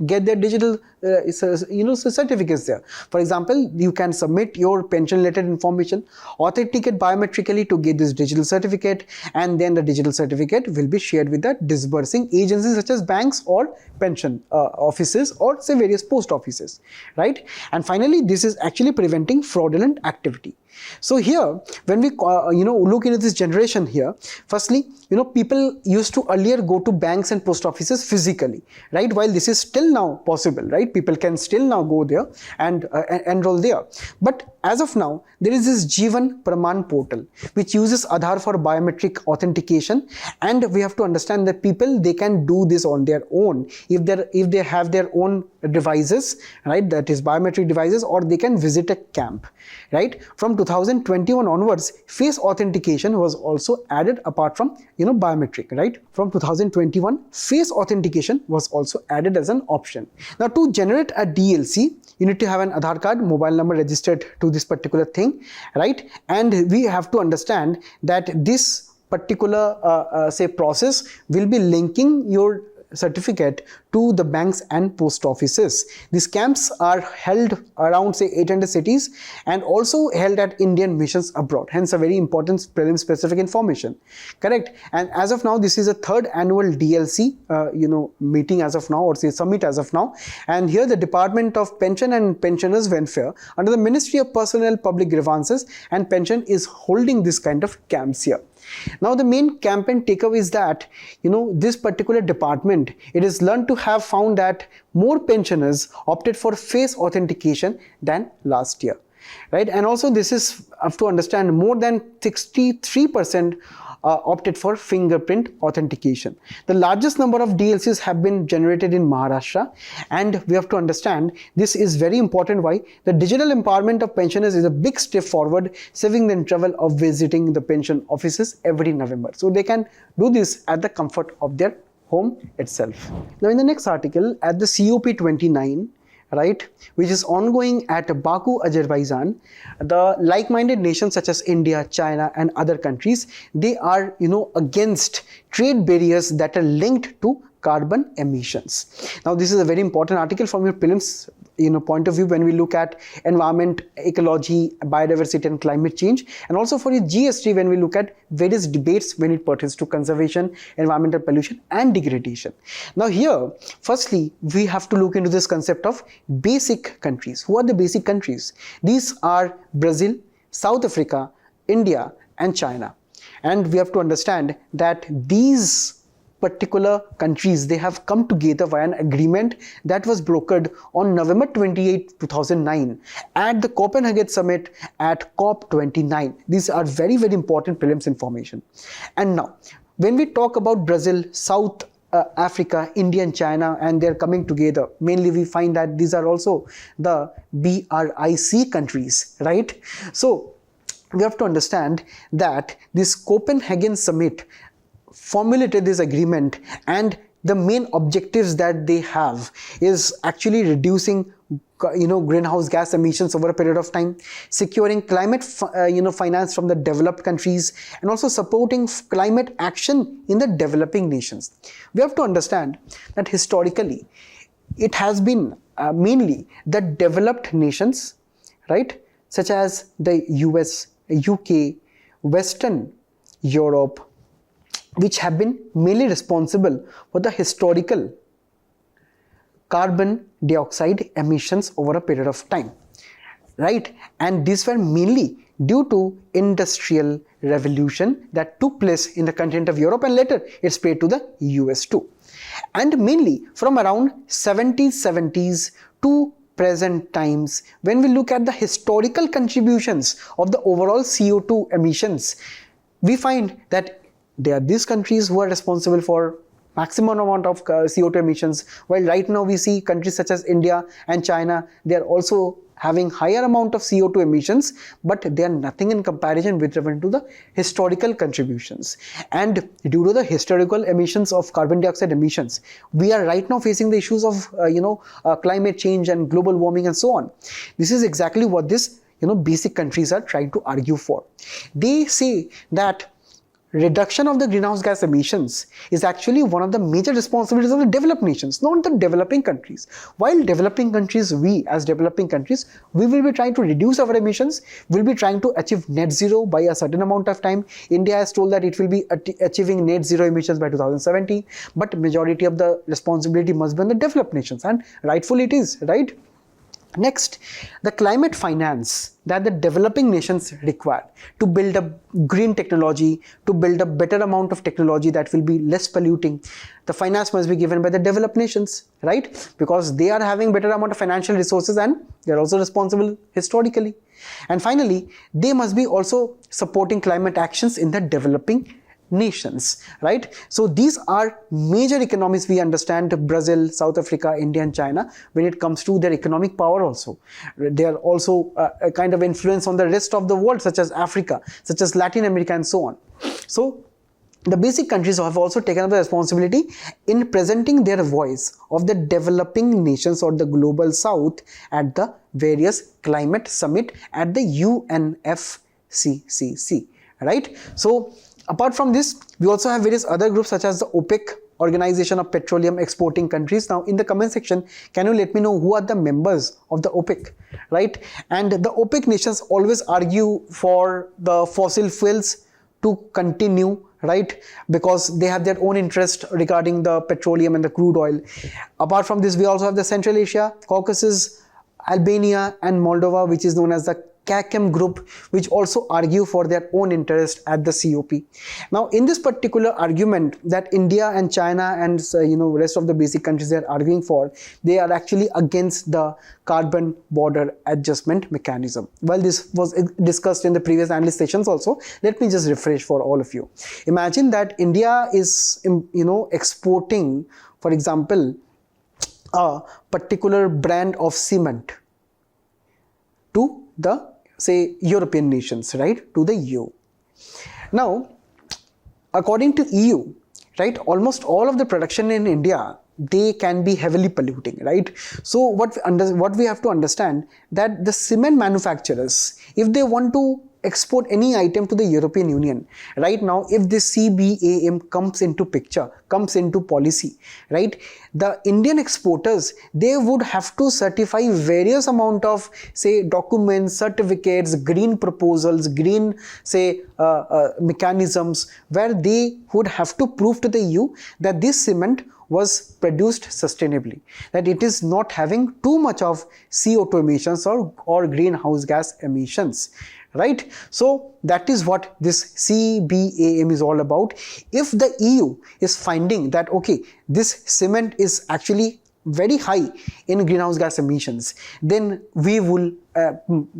get their digital certificates there. For example, you can submit your pension related information, authenticate biometrically to get this digital certificate, and then the digital certificate will be shared with the disbursing agencies such as banks or pension offices, or say various post offices, right? And finally, this is actually preventing fraudulent activity. So here, when we look into this generation here, firstly, people used to earlier go to banks and post offices physically, right? While this is still now possible, right? People can still now go there and enroll there. But as of now, there is this Jeevan Pramaan portal, which uses Aadhaar for biometric authentication, and we have to understand that people, they can do this on their own if they have their own devices, right? That is biometric devices, or they can visit a camp, right? From 2021 onwards, face authentication was also added apart from biometric, right? From 2021, face authentication was also added as an option. Now, to generate a DLC, you need to have an Aadhaar card, mobile number registered to this particular thing, right? And we have to understand that this particular process will be linking your certificate to the banks and post offices. These camps are held around 800 cities and also held at Indian missions abroad, hence a very important prelim specific information, correct? And as of now, this is a third annual DLC meeting as of now, or say summit as of now, and here the Department of Pension and Pensioners Welfare under the Ministry of Personnel, Public Grievances and Pension is holding this kind of camps here. Now, the main campaign takeaway is that this particular department, it is learned to have found that more pensioners opted for face authentication than last year, right? And also this is have to understand more than 63% opted for fingerprint authentication. The largest number of DLCs have been generated in Maharashtra, and we have to understand this is very important. Why? The digital empowerment of pensioners is a big step forward, saving them trouble of visiting the pension offices every November. So they can do this at the comfort of their home itself. Now, in the next article, at the COP29, right, which is ongoing at Baku, Azerbaijan, the like-minded nations such as India, China and other countries, they are against trade barriers that are linked to carbon emissions. Now this is a very important article from your prelims point of view when we look at environment, ecology, biodiversity and climate change, and also for your GST when we look at various debates when it pertains to conservation, environmental pollution and degradation. Now here, firstly, we have to look into this concept of basic countries. Who are the basic countries? These are Brazil, South Africa, India and China. And we have to understand that these particular countries, they have come together via an agreement that was brokered on November 28, 2009 at the Copenhagen summit at COP29. These are very, very important prelims information. And now, when we talk about Brazil, South Africa, India and China, and they're coming together, mainly we find that these are also the BRIC countries, right? So we have to understand that this Copenhagen summit formulated this agreement, and the main objectives that they have is actually reducing greenhouse gas emissions over a period of time, securing climate finance from the developed countries, and also supporting climate action in the developing nations. We have to understand that historically it has been mainly the developed nations, right, such as the US, UK, Western Europe, which have been mainly responsible for the historical carbon dioxide emissions over a period of time, right? And these were mainly due to industrial revolution that took place in the continent of Europe, and later it spread to the US too. And mainly from around 70s to present times, when we look at the historical contributions of the overall CO2 emissions, we find that there are these countries who are responsible for maximum amount of CO2 emissions, while right now we see countries such as India and China, they are also having higher amount of CO2 emissions, but they are nothing in comparison with reference to the historical contributions. And due to the historical emissions of carbon dioxide emissions, we are right now facing the issues of climate change and global warming and so on. This is exactly what this basic countries are trying to argue for. They say that reduction of the greenhouse gas emissions is actually one of the major responsibilities of the developed nations, not the developing countries. While developing countries, we as developing countries, we will be trying to reduce our emissions, we'll be trying to achieve net zero by a certain amount of time. India has told that it will be achieving net zero emissions by 2070, but majority of the responsibility must be on the developed nations, and rightfully it is, right? Next, the climate finance that the developing nations require to build up green technology, to build a better amount of technology that will be less polluting. The finance must be given by the developed nations, right? Because they are having better amount of financial resources and they are also responsible historically. And finally, they must be also supporting climate actions in the developing nations, right? So these are major economies we understand: Brazil, South Africa, India and China. When it comes to their economic power also, they are also a kind of influence on the rest of the world, such as Africa, such as Latin America and so on. So the basic countries have also taken up the responsibility in presenting their voice of the developing nations or the global south at the various climate summit at the UNFCCC, right? So apart from this, we also have various other groups such as the OPEC, Organization of Petroleum Exporting Countries. Now in the comment section, can you let me know who are the members of the OPEC, right? And the OPEC nations always argue for the fossil fuels to continue, right? Because they have their own interest regarding the petroleum and the crude oil. Apart from this, we also have the Central Asia, Caucasus, Albania and Moldova, which is known as the CACM group, which also argue for their own interest at the COP. Now in this particular argument that India and China and rest of the basic countries they are arguing for, they are actually against the carbon border adjustment mechanism. Well, this was discussed in the previous analyst sessions also. Let me just refresh for all of you. Imagine that India is exporting, for example, a particular brand of cement to the say European nations, right, to the EU. Now according to EU, right, almost all of the production in India, they can be heavily polluting, right? So what we have to understand that the cement manufacturers, if they want to export any item to the European Union. Right now, if this CBAM comes into picture, comes into policy, right, the Indian exporters, they would have to certify various amount of, say, documents, certificates, green proposals, green, say, mechanisms, where they would have to prove to the EU that this cement was produced sustainably, that it is not having too much of CO2 emissions or greenhouse gas emissions, right? So that is what this CBAM is all about. If the EU is finding that, okay, this cement is actually very high in greenhouse gas emissions, then we will,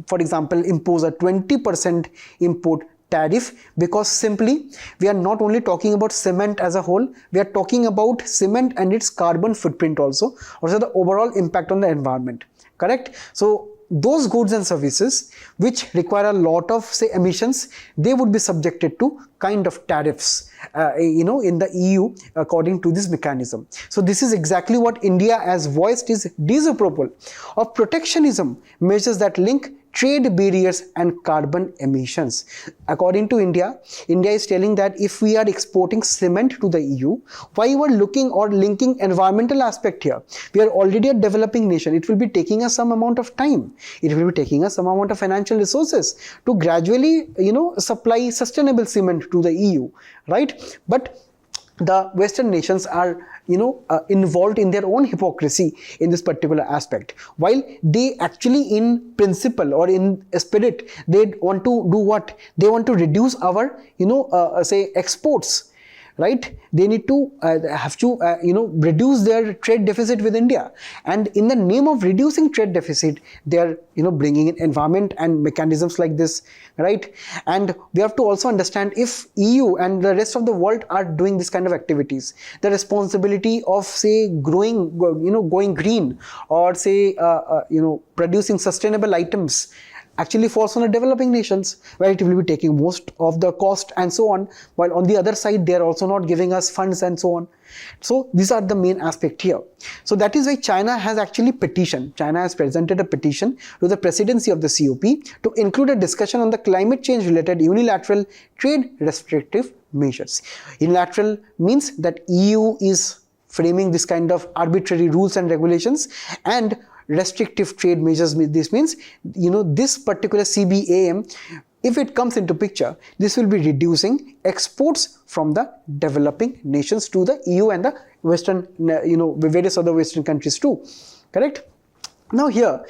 for example, impose a 20% import tariff, because simply we are not only talking about cement as a whole, we are talking about cement and its carbon footprint also the overall impact on the environment, correct? So those goods and services which require a lot of, say, emissions, they would be subjected to kind of tariffs in the EU according to this mechanism. So this is exactly what India has voiced is disapproval of protectionism measures that link trade barriers and carbon emissions. According to India is telling that if we are exporting cement to the EU, why we are looking or linking environmental aspect here? We are already a developing nation. It will be taking us some amount of time. It will be taking us some amount of financial resources to gradually, supply sustainable cement to the EU, right? But the Western nations are involved in their own hypocrisy in this particular aspect, while they actually in principle or in spirit, they want to do what? They want to reduce our say exports, right? They need to reduce their trade deficit with India, and in the name of reducing trade deficit, they are bringing in environment and mechanisms like this, right? And we have to also understand, if EU and the rest of the world are doing this kind of activities, the responsibility of, say, going green, or say producing sustainable items actually falls on the developing nations, where it will be taking most of the cost and so on, while on the other side they are also not giving us funds and so on. So these are the main aspect here. So that is why China has actually presented a petition to the presidency of the COP to include a discussion on the climate change related unilateral trade restrictive measures. Unilateral means that EU is framing this kind of arbitrary rules and regulations, and restrictive trade measures, this means this particular CBAM, if it comes into picture, this will be reducing exports from the developing nations to the EU and the Western, various other Western countries too, correct? Now here,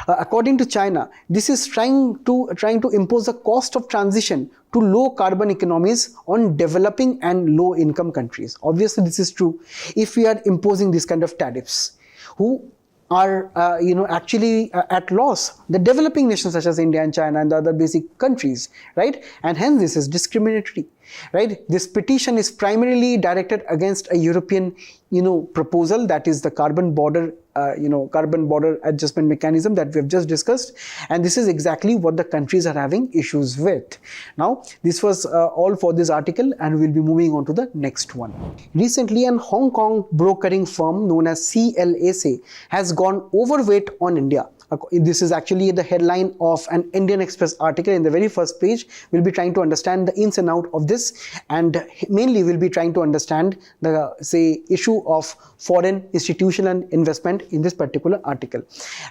according to China, this is trying to impose a cost of transition to low carbon economies on developing and low income countries. Obviously this is true. If we are imposing these kind of tariffs, who are actually at loss? The developing nations such as India and China and the other basic countries, right? And hence this is discriminatory, right? This petition is primarily directed against a European proposal, that is the carbon border adjustment mechanism that we have just discussed, and this is exactly what the countries are having issues with. Now this was all for this article, and we'll be moving on to the next one. Recently, an Hong Kong brokering firm known as CLSA has gone overweight on India. This is actually the headline of an Indian Express article. In the very first page, we'll be trying to understand the ins and out of this, and mainly we'll be trying to understand the, say, issue of foreign institutional investment in this particular article.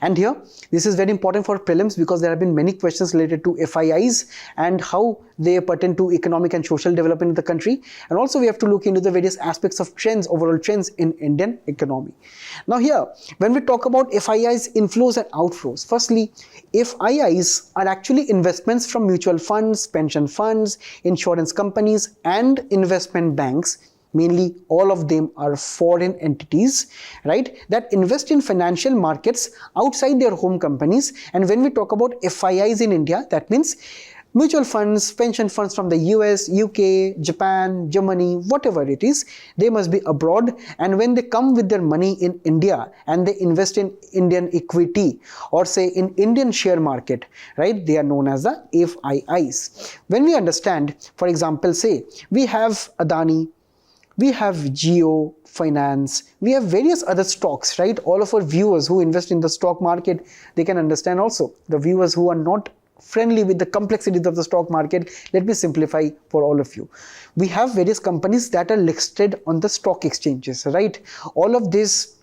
And here, this is very important for prelims, because there have been many questions related to FIIs and how they pertain to economic and social development in the country, and also we have to look into the various aspects of trends, overall trends in Indian economy. Now here, when we talk about FIIs inflows and outflows, firstly, FIIs are actually investments from mutual funds, pension funds, insurance companies and investment banks. Mainly all of them are foreign entities, right, that invest in financial markets outside their home companies. And when we talk about FIIs in India, that means mutual funds, pension funds from the US, UK, Japan, Germany, whatever it is, they must be abroad, and when they come with their money in India and they invest in Indian equity or say in Indian share market, right, they are known as the FIIs. When we understand, for example, say we have Adani, we have Jio Finance, we have various other stocks, right? All of our viewers who invest in the stock market, they can understand also. The viewers who are not friendly with the complexities of the stock market, let me simplify for all of you. We have various companies that are listed on the stock exchanges, right? All of these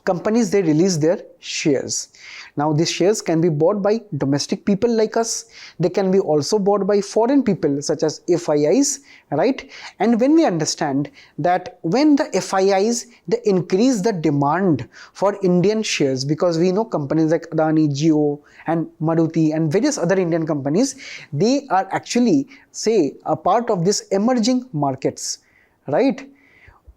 companies, they release their shares. Now these shares can be bought by domestic people like us. They can be also bought by foreign people such as FIIs, right? And when we understand that when the FIIs, they increase the demand for Indian shares, because we know companies like Adani, Jio and Maruti and various other Indian companies, they are actually say a part of this emerging markets, right?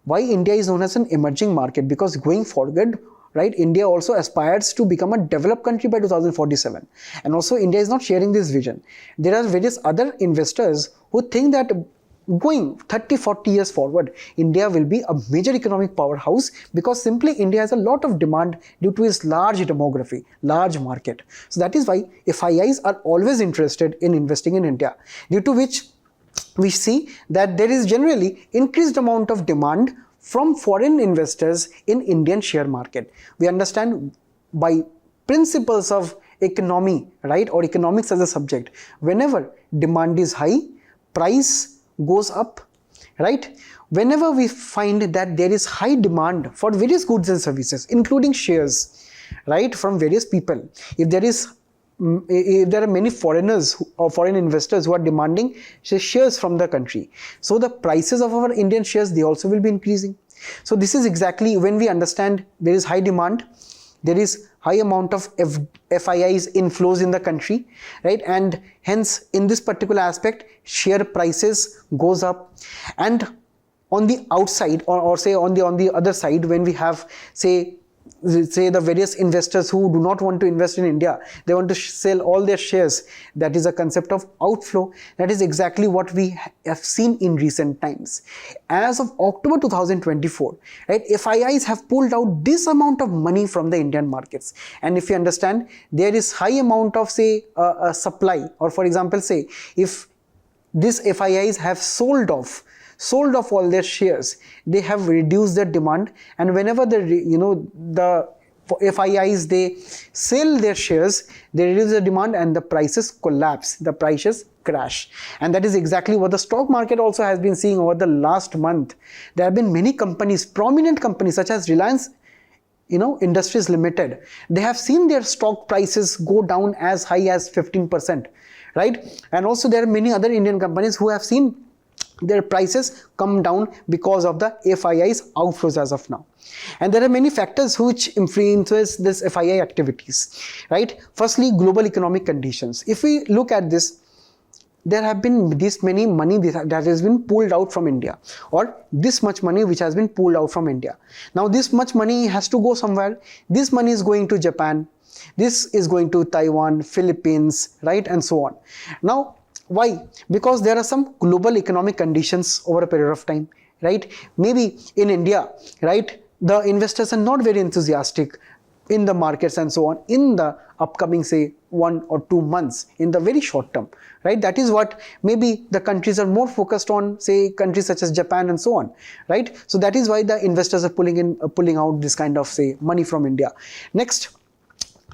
Why India is known as an emerging market? Because going forward, right, India also aspires to become a developed country by 2047. And also India is not sharing this vision. There are various other investors who think that going 30-40 years forward, India will be a major economic powerhouse, because simply India has a lot of demand due to its large demography, large market. So that is why FIIs are always interested in investing in India, due to which we see that there is generally increased amount of demand from foreign investors in Indian share market. We understand by principles of economy, right, or economics as a subject, whenever demand is high, price goes up, right? Whenever we find that there is high demand for various goods and services, including shares, right, from various people, if there are many foreigners or foreign investors who are demanding shares from the country, so the prices of our Indian shares, they also will be increasing. So this is exactly when we understand there is high demand, there is high amount of FIIs inflows in the country, right? And hence in this particular aspect, share prices goes up. And on the outside, or say on the other side, when we have say the various investors who do not want to invest in India, they want to sell all their shares, that is a concept of outflow. That is exactly what we have seen in recent times. As of October 2024, right, FIIs have pulled out this amount of money from the Indian markets. And if you understand, there is high amount of say a supply, or for example say if these FIIs have sold off all their shares, they have reduced their demand. And whenever the FIIs, they sell their shares, they reduce the demand and the prices collapse, the prices crash. And that is exactly what the stock market also has been seeing over the last month. There have been many companies, prominent companies such as Reliance Industries Limited, they have seen their stock prices go down as high as 15%, right? And also there are many other Indian companies who have seen their prices come down because of the FIIs outflows as of now. And there are many factors which influence this FII activities, right? Firstly, global economic conditions. If we look at this, there have been this many money that has been pulled out from India, or this much money which has been pulled out from India. Now this much money has to go somewhere. This money is going to Japan, this is going to Taiwan, Philippines, right, and so on. Now why? Because there are some global economic conditions over a period of time, right? Maybe in India, right, the investors are not very enthusiastic in the markets and so on in the upcoming say 1 or 2 months, in the very short term, right? That is what maybe the countries are more focused on, say countries such as Japan and so on, right? So that is why the investors are pulling out this kind of say money from India. Next,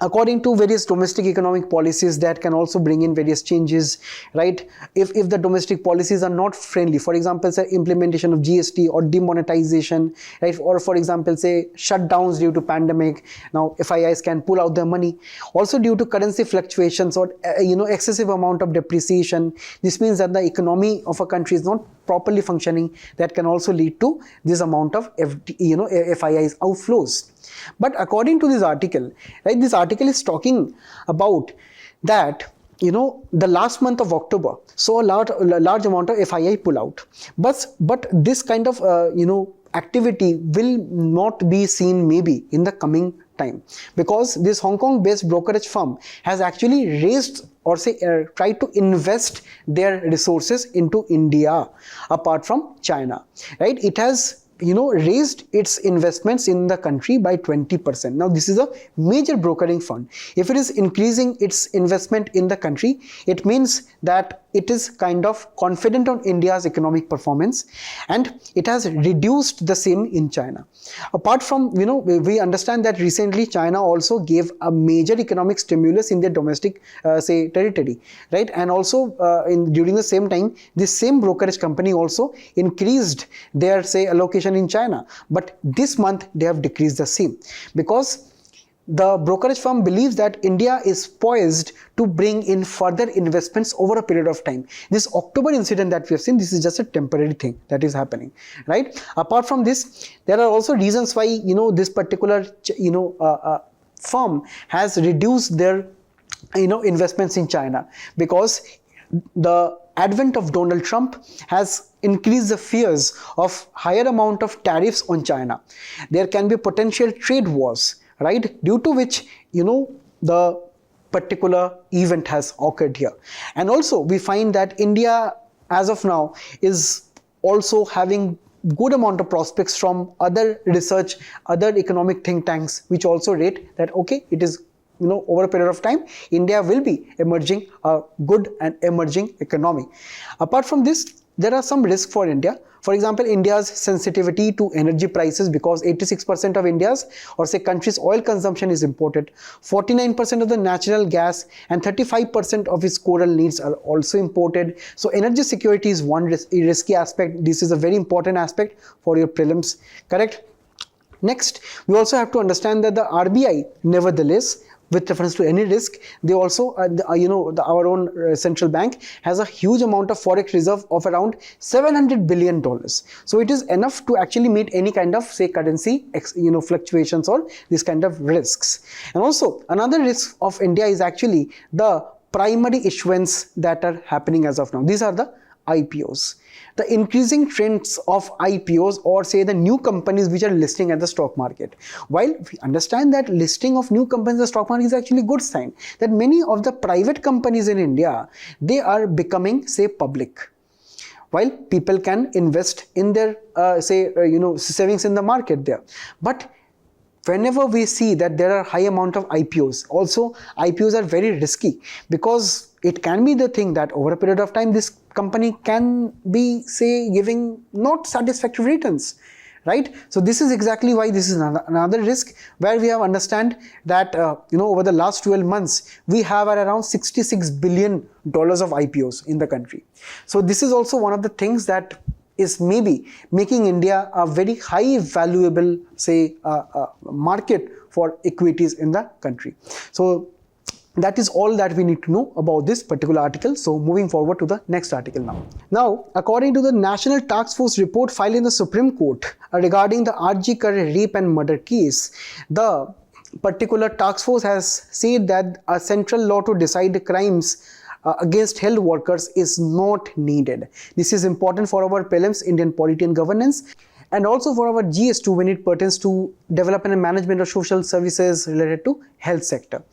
according to various domestic economic policies that can also bring in various changes, right? If the domestic policies are not friendly, for example say implementation of GST or demonetization, right, or for example say shutdowns due to pandemic, now FIIs can pull out their money. Also due to currency fluctuations or excessive amount of depreciation, this means that the economy of a country is not properly functioning. That can also lead to this amount of FIIs outflows. But according to this article, right, this article is talking about that the last month of October saw a large amount of FII pull out. But this kind of activity will not be seen maybe in the coming time, because this Hong Kong based brokerage firm has actually raised or say tried to invest their resources into India apart from China, right? It has raised its investments in the country by 20%. Now this is a major brokering fund. If it is increasing its investment in the country, it means that it is kind of confident on India's economic performance, and it has reduced the same in China. Apart from, we understand that recently China also gave a major economic stimulus in their domestic territory, right? And also during the same time, this same brokerage company also increased their allocation in China, but this month they have decreased the same, because the brokerage firm believes that India is poised to bring in further investments over a period of time. This October incident that we have seen, this is just a temporary thing that is happening, right? Apart from this, there are also reasons why this particular firm has reduced their investments in China, because the advent of Donald Trump has increased the fears of higher amount of tariffs on China. There can be potential trade wars, right, due to which the particular event has occurred here. And also we find that India as of now is also having good amount of prospects from other research, other economic think tanks, which also rate that okay, it is over a period of time, India will be emerging a good and emerging economy. Apart from this, there are some risks for India. For example, India's sensitivity to energy prices, because 86% of India's country's oil consumption is imported, 49% of the natural gas and 35% of its coral needs are also imported. So energy security is one risky aspect. This is a very important aspect for your prelims, correct? Next, we also have to understand that the RBI, nevertheless, with reference to any risk, they also, our own central bank has a huge amount of forex reserve of around $700 billion. So it is enough to actually meet any kind of currency, fluctuations or this kind of risks. And also another risk of India is actually the primary issuance that are happening as of now. These are the IPOs. The increasing trends of IPOs, or the new companies which are listing at the stock market. While we understand that listing of new companies in the stock market is actually a good sign, that many of the private companies in India, they are becoming public. While people can invest in their savings in the market there. But whenever we see that there are high amount of IPOs, also IPOs are very risky, because it can be the thing that over a period of time this company can be giving not satisfactory returns, right? So this is exactly why this is another risk, where we have understand that over the last 12 months we have around $66 billion of IPOs in the country. So this is also one of the things that is maybe making India a very high valuable market for equities in the country. So that is all that we need to know about this particular article. So moving forward to the next article now. Now, according to the National Task Force report filed in the Supreme Court regarding the RG Kar rape and murder case, the particular task force has said that a central law to decide the crimes against health workers is not needed. This is important for our prelims, Indian polity and governance, and also for our GS2 when it pertains to development and management of social services related to health sector.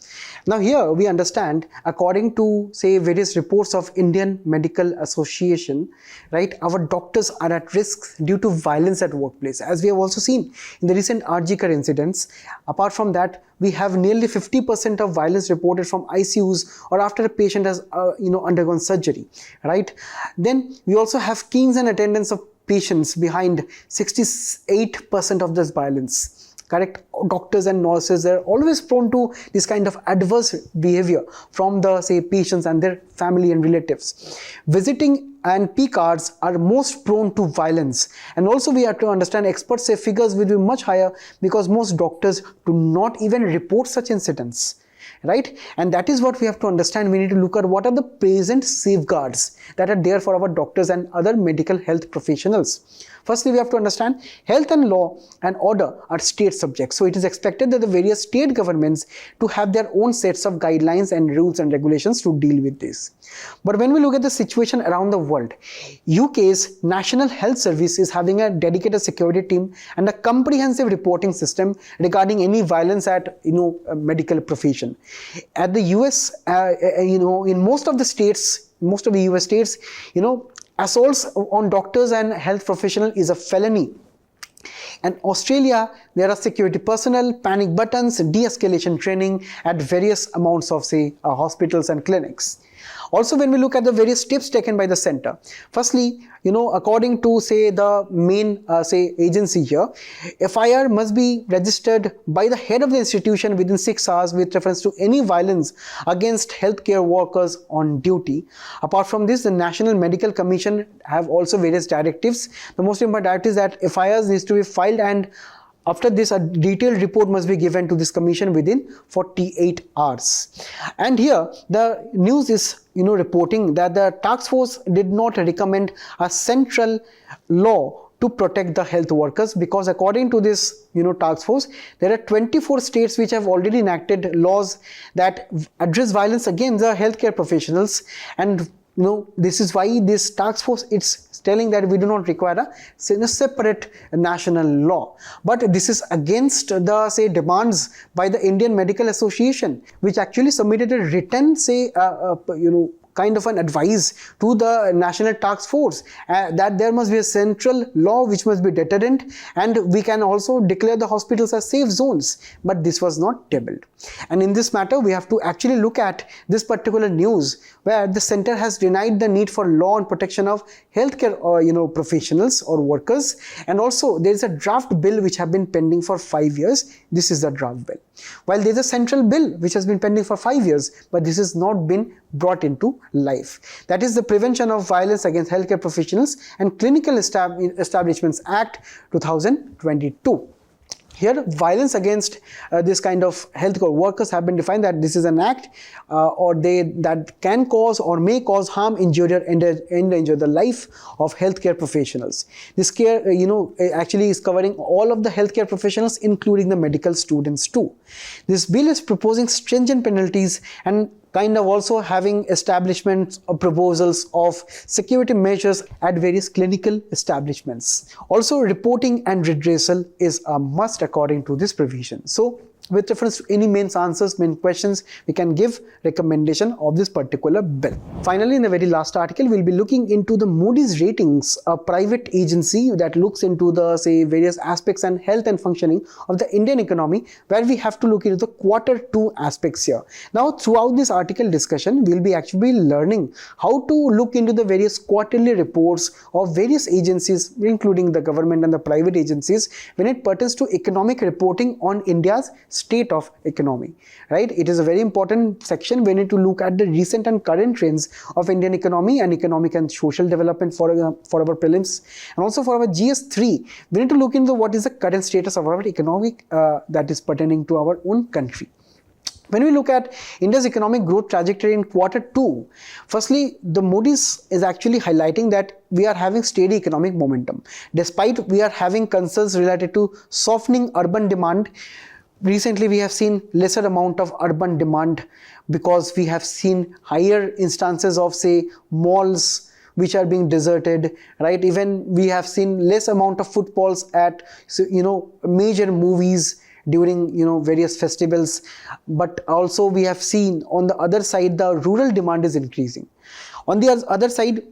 Now here we understand, according to various reports of Indian Medical Association, right, our doctors are at risk due to violence at workplace, as we have also seen in the recent RG Kar incidents. Apart from that, we have nearly 50% of violence reported from ICUs or after a patient has undergone surgery, right? Then we also have keen and attendance of patients behind 68% of this violence. Correct? Doctors and nurses are always prone to this kind of adverse behavior from the patients and their family and relatives. Visiting and peak hours are most prone to violence, and also we have to understand experts say figures will be much higher because most doctors do not even report such incidents. Right? And that is what we have to understand. We need to look at what are the present safeguards that are there for our doctors and other medical health professionals. Firstly, we have to understand health and law and order are state subjects. So it is expected that the various state governments to have their own sets of guidelines and rules and regulations to deal with this. But when we look at the situation around the world, UK's National Health Service is having a dedicated security team and a comprehensive reporting system regarding any violence at medical profession. At the US, in most of the US states, assaults on doctors and health professionals is a felony. And Australia, there are security personnel, panic buttons, de-escalation training at various amounts of hospitals and clinics. Also, when we look at the various steps taken by the center, firstly, according to say the main agency here, FIR must be registered by the head of the institution within 6 hours with reference to any violence against healthcare workers on duty. Apart from this, the National Medical Commission have also various directives. The most important directive is that FIRs needs to be filed, and after this, a detailed report must be given to this commission within 48 hours. And here, the news is, reporting that the task force did not recommend a central law to protect the health workers, because according to this, task force, there are 24 states which have already enacted laws that address violence against the healthcare professionals, and this is why this task force it's telling that we do not require a separate national law. But this is against the demands by the Indian Medical Association, which actually submitted a written kind of an advice to the national task force that there must be a central law which must be deterrent, and we can also declare the hospitals as safe zones. But this was not tabled. And in this matter, we have to actually look at this particular news where the center has denied the need for law and protection of healthcare professionals or workers. And also there is a draft bill which have been pending for 5 years. This is the draft bill. While there is a central bill which has been pending for 5 years, but this has not been brought into life. That is the Prevention of Violence Against Healthcare Professionals and Clinical Establishments Act 2022. Here, violence against this kind of healthcare workers have been defined that this is an act that can cause or may cause harm, injury, or endanger the life of healthcare professionals. This care, actually is covering all of the healthcare professionals, including the medical students too. This bill is proposing stringent penalties and kind of also having establishments or proposals of security measures at various clinical establishments. Also, reporting and redressal is a must according to this provision. So, with reference to any main questions, we can give recommendation of this particular bill. Finally, in the very last article, we'll be looking into the Moody's ratings, a private agency that looks into the various aspects and health and functioning of the Indian economy, where we have to look into the Q2 aspects here. Now, throughout this article discussion, we'll be actually learning how to look into the various quarterly reports of various agencies, including the government and the private agencies, when it pertains to economic reporting on India's state of economy, right? It is a very important section. We need to look at the recent and current trends of Indian economy and economic and social development for our prelims, and also for our GS3. We need to look into what is the current status of our economic that is pertaining to our own country. When we look at India's economic growth trajectory in Q2, firstly, the Moody's is actually highlighting that we are having steady economic momentum. Despite we are having concerns related to softening urban demand, recently we have seen lesser amount of urban demand because we have seen higher instances of malls which are being deserted, right? Even we have seen less amount of footfalls at major movies during various festivals. But also we have seen on the other side the rural demand is increasing. On the other side,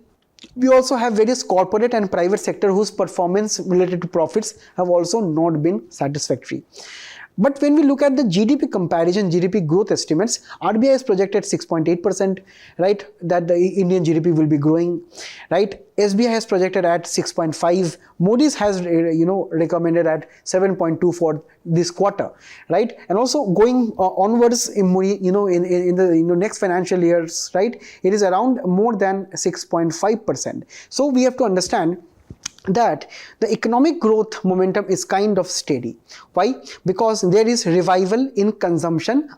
we also have various corporate and private sector whose performance related to profits have also not been satisfactory. But when we look at the GDP comparison, GDP growth estimates, RBI has projected 6.8%, right, that the Indian GDP will be growing, right? SBI has projected at 6.5. Moody's has recommended at 7.2 for this quarter, right? And also going onwards in the next financial years, right, it is around more than 6.5%. So we have to understand that the economic growth momentum is kind of steady. Why? Because there is revival in consumption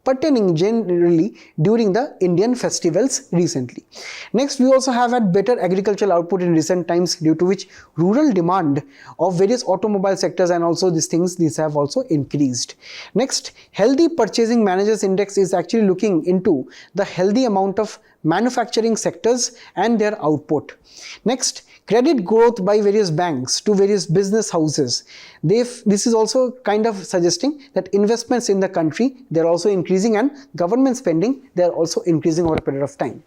pertaining generally during the Indian festivals recently. Next, we also have had better agricultural output in recent times, due to which rural demand of various automobile sectors and also these have also increased. Next, healthy purchasing managers index is actually looking into the healthy amount of manufacturing sectors and their output. Next, credit growth by various banks to various business houses. This is also kind of suggesting that investments in the country, they're also increasing, and government spending, they're also increasing over a period of time.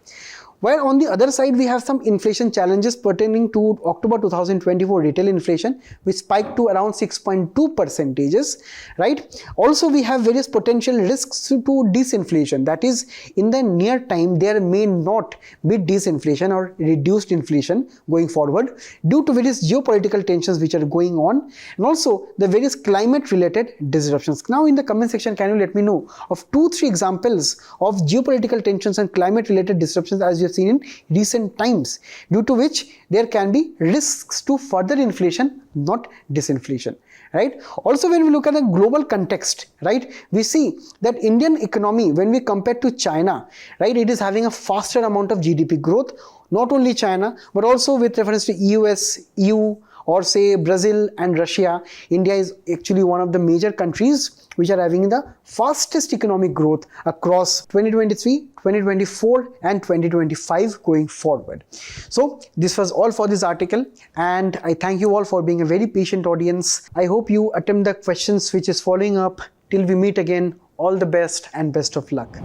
While on the other side, we have some inflation challenges pertaining to October 2024 retail inflation, which spiked to around 6.2%, right? Also, we have various potential risks to disinflation. That is, in the near time, there may not be disinflation or reduced inflation going forward due to various geopolitical tensions which are going on, and also the various climate-related disruptions. Now, in the comment section, can you let me know of 2-3 examples of geopolitical tensions and climate-related disruptions as you have seen in recent times, due to which there can be risks to further inflation, not disinflation, right? Also, when we look at the global context, right, we see that Indian economy, when we compare to China, right, it is having a faster amount of GDP growth. Not only China, but also with reference to US, EU, or say Brazil and Russia, India is actually one of the major countries which are having the fastest economic growth across 2023, 2024 and 2025 going forward. So this was all for this article, and I thank you all for being a very patient audience. I hope you attempt the questions which is following up. Till we meet again, all the best and best of luck.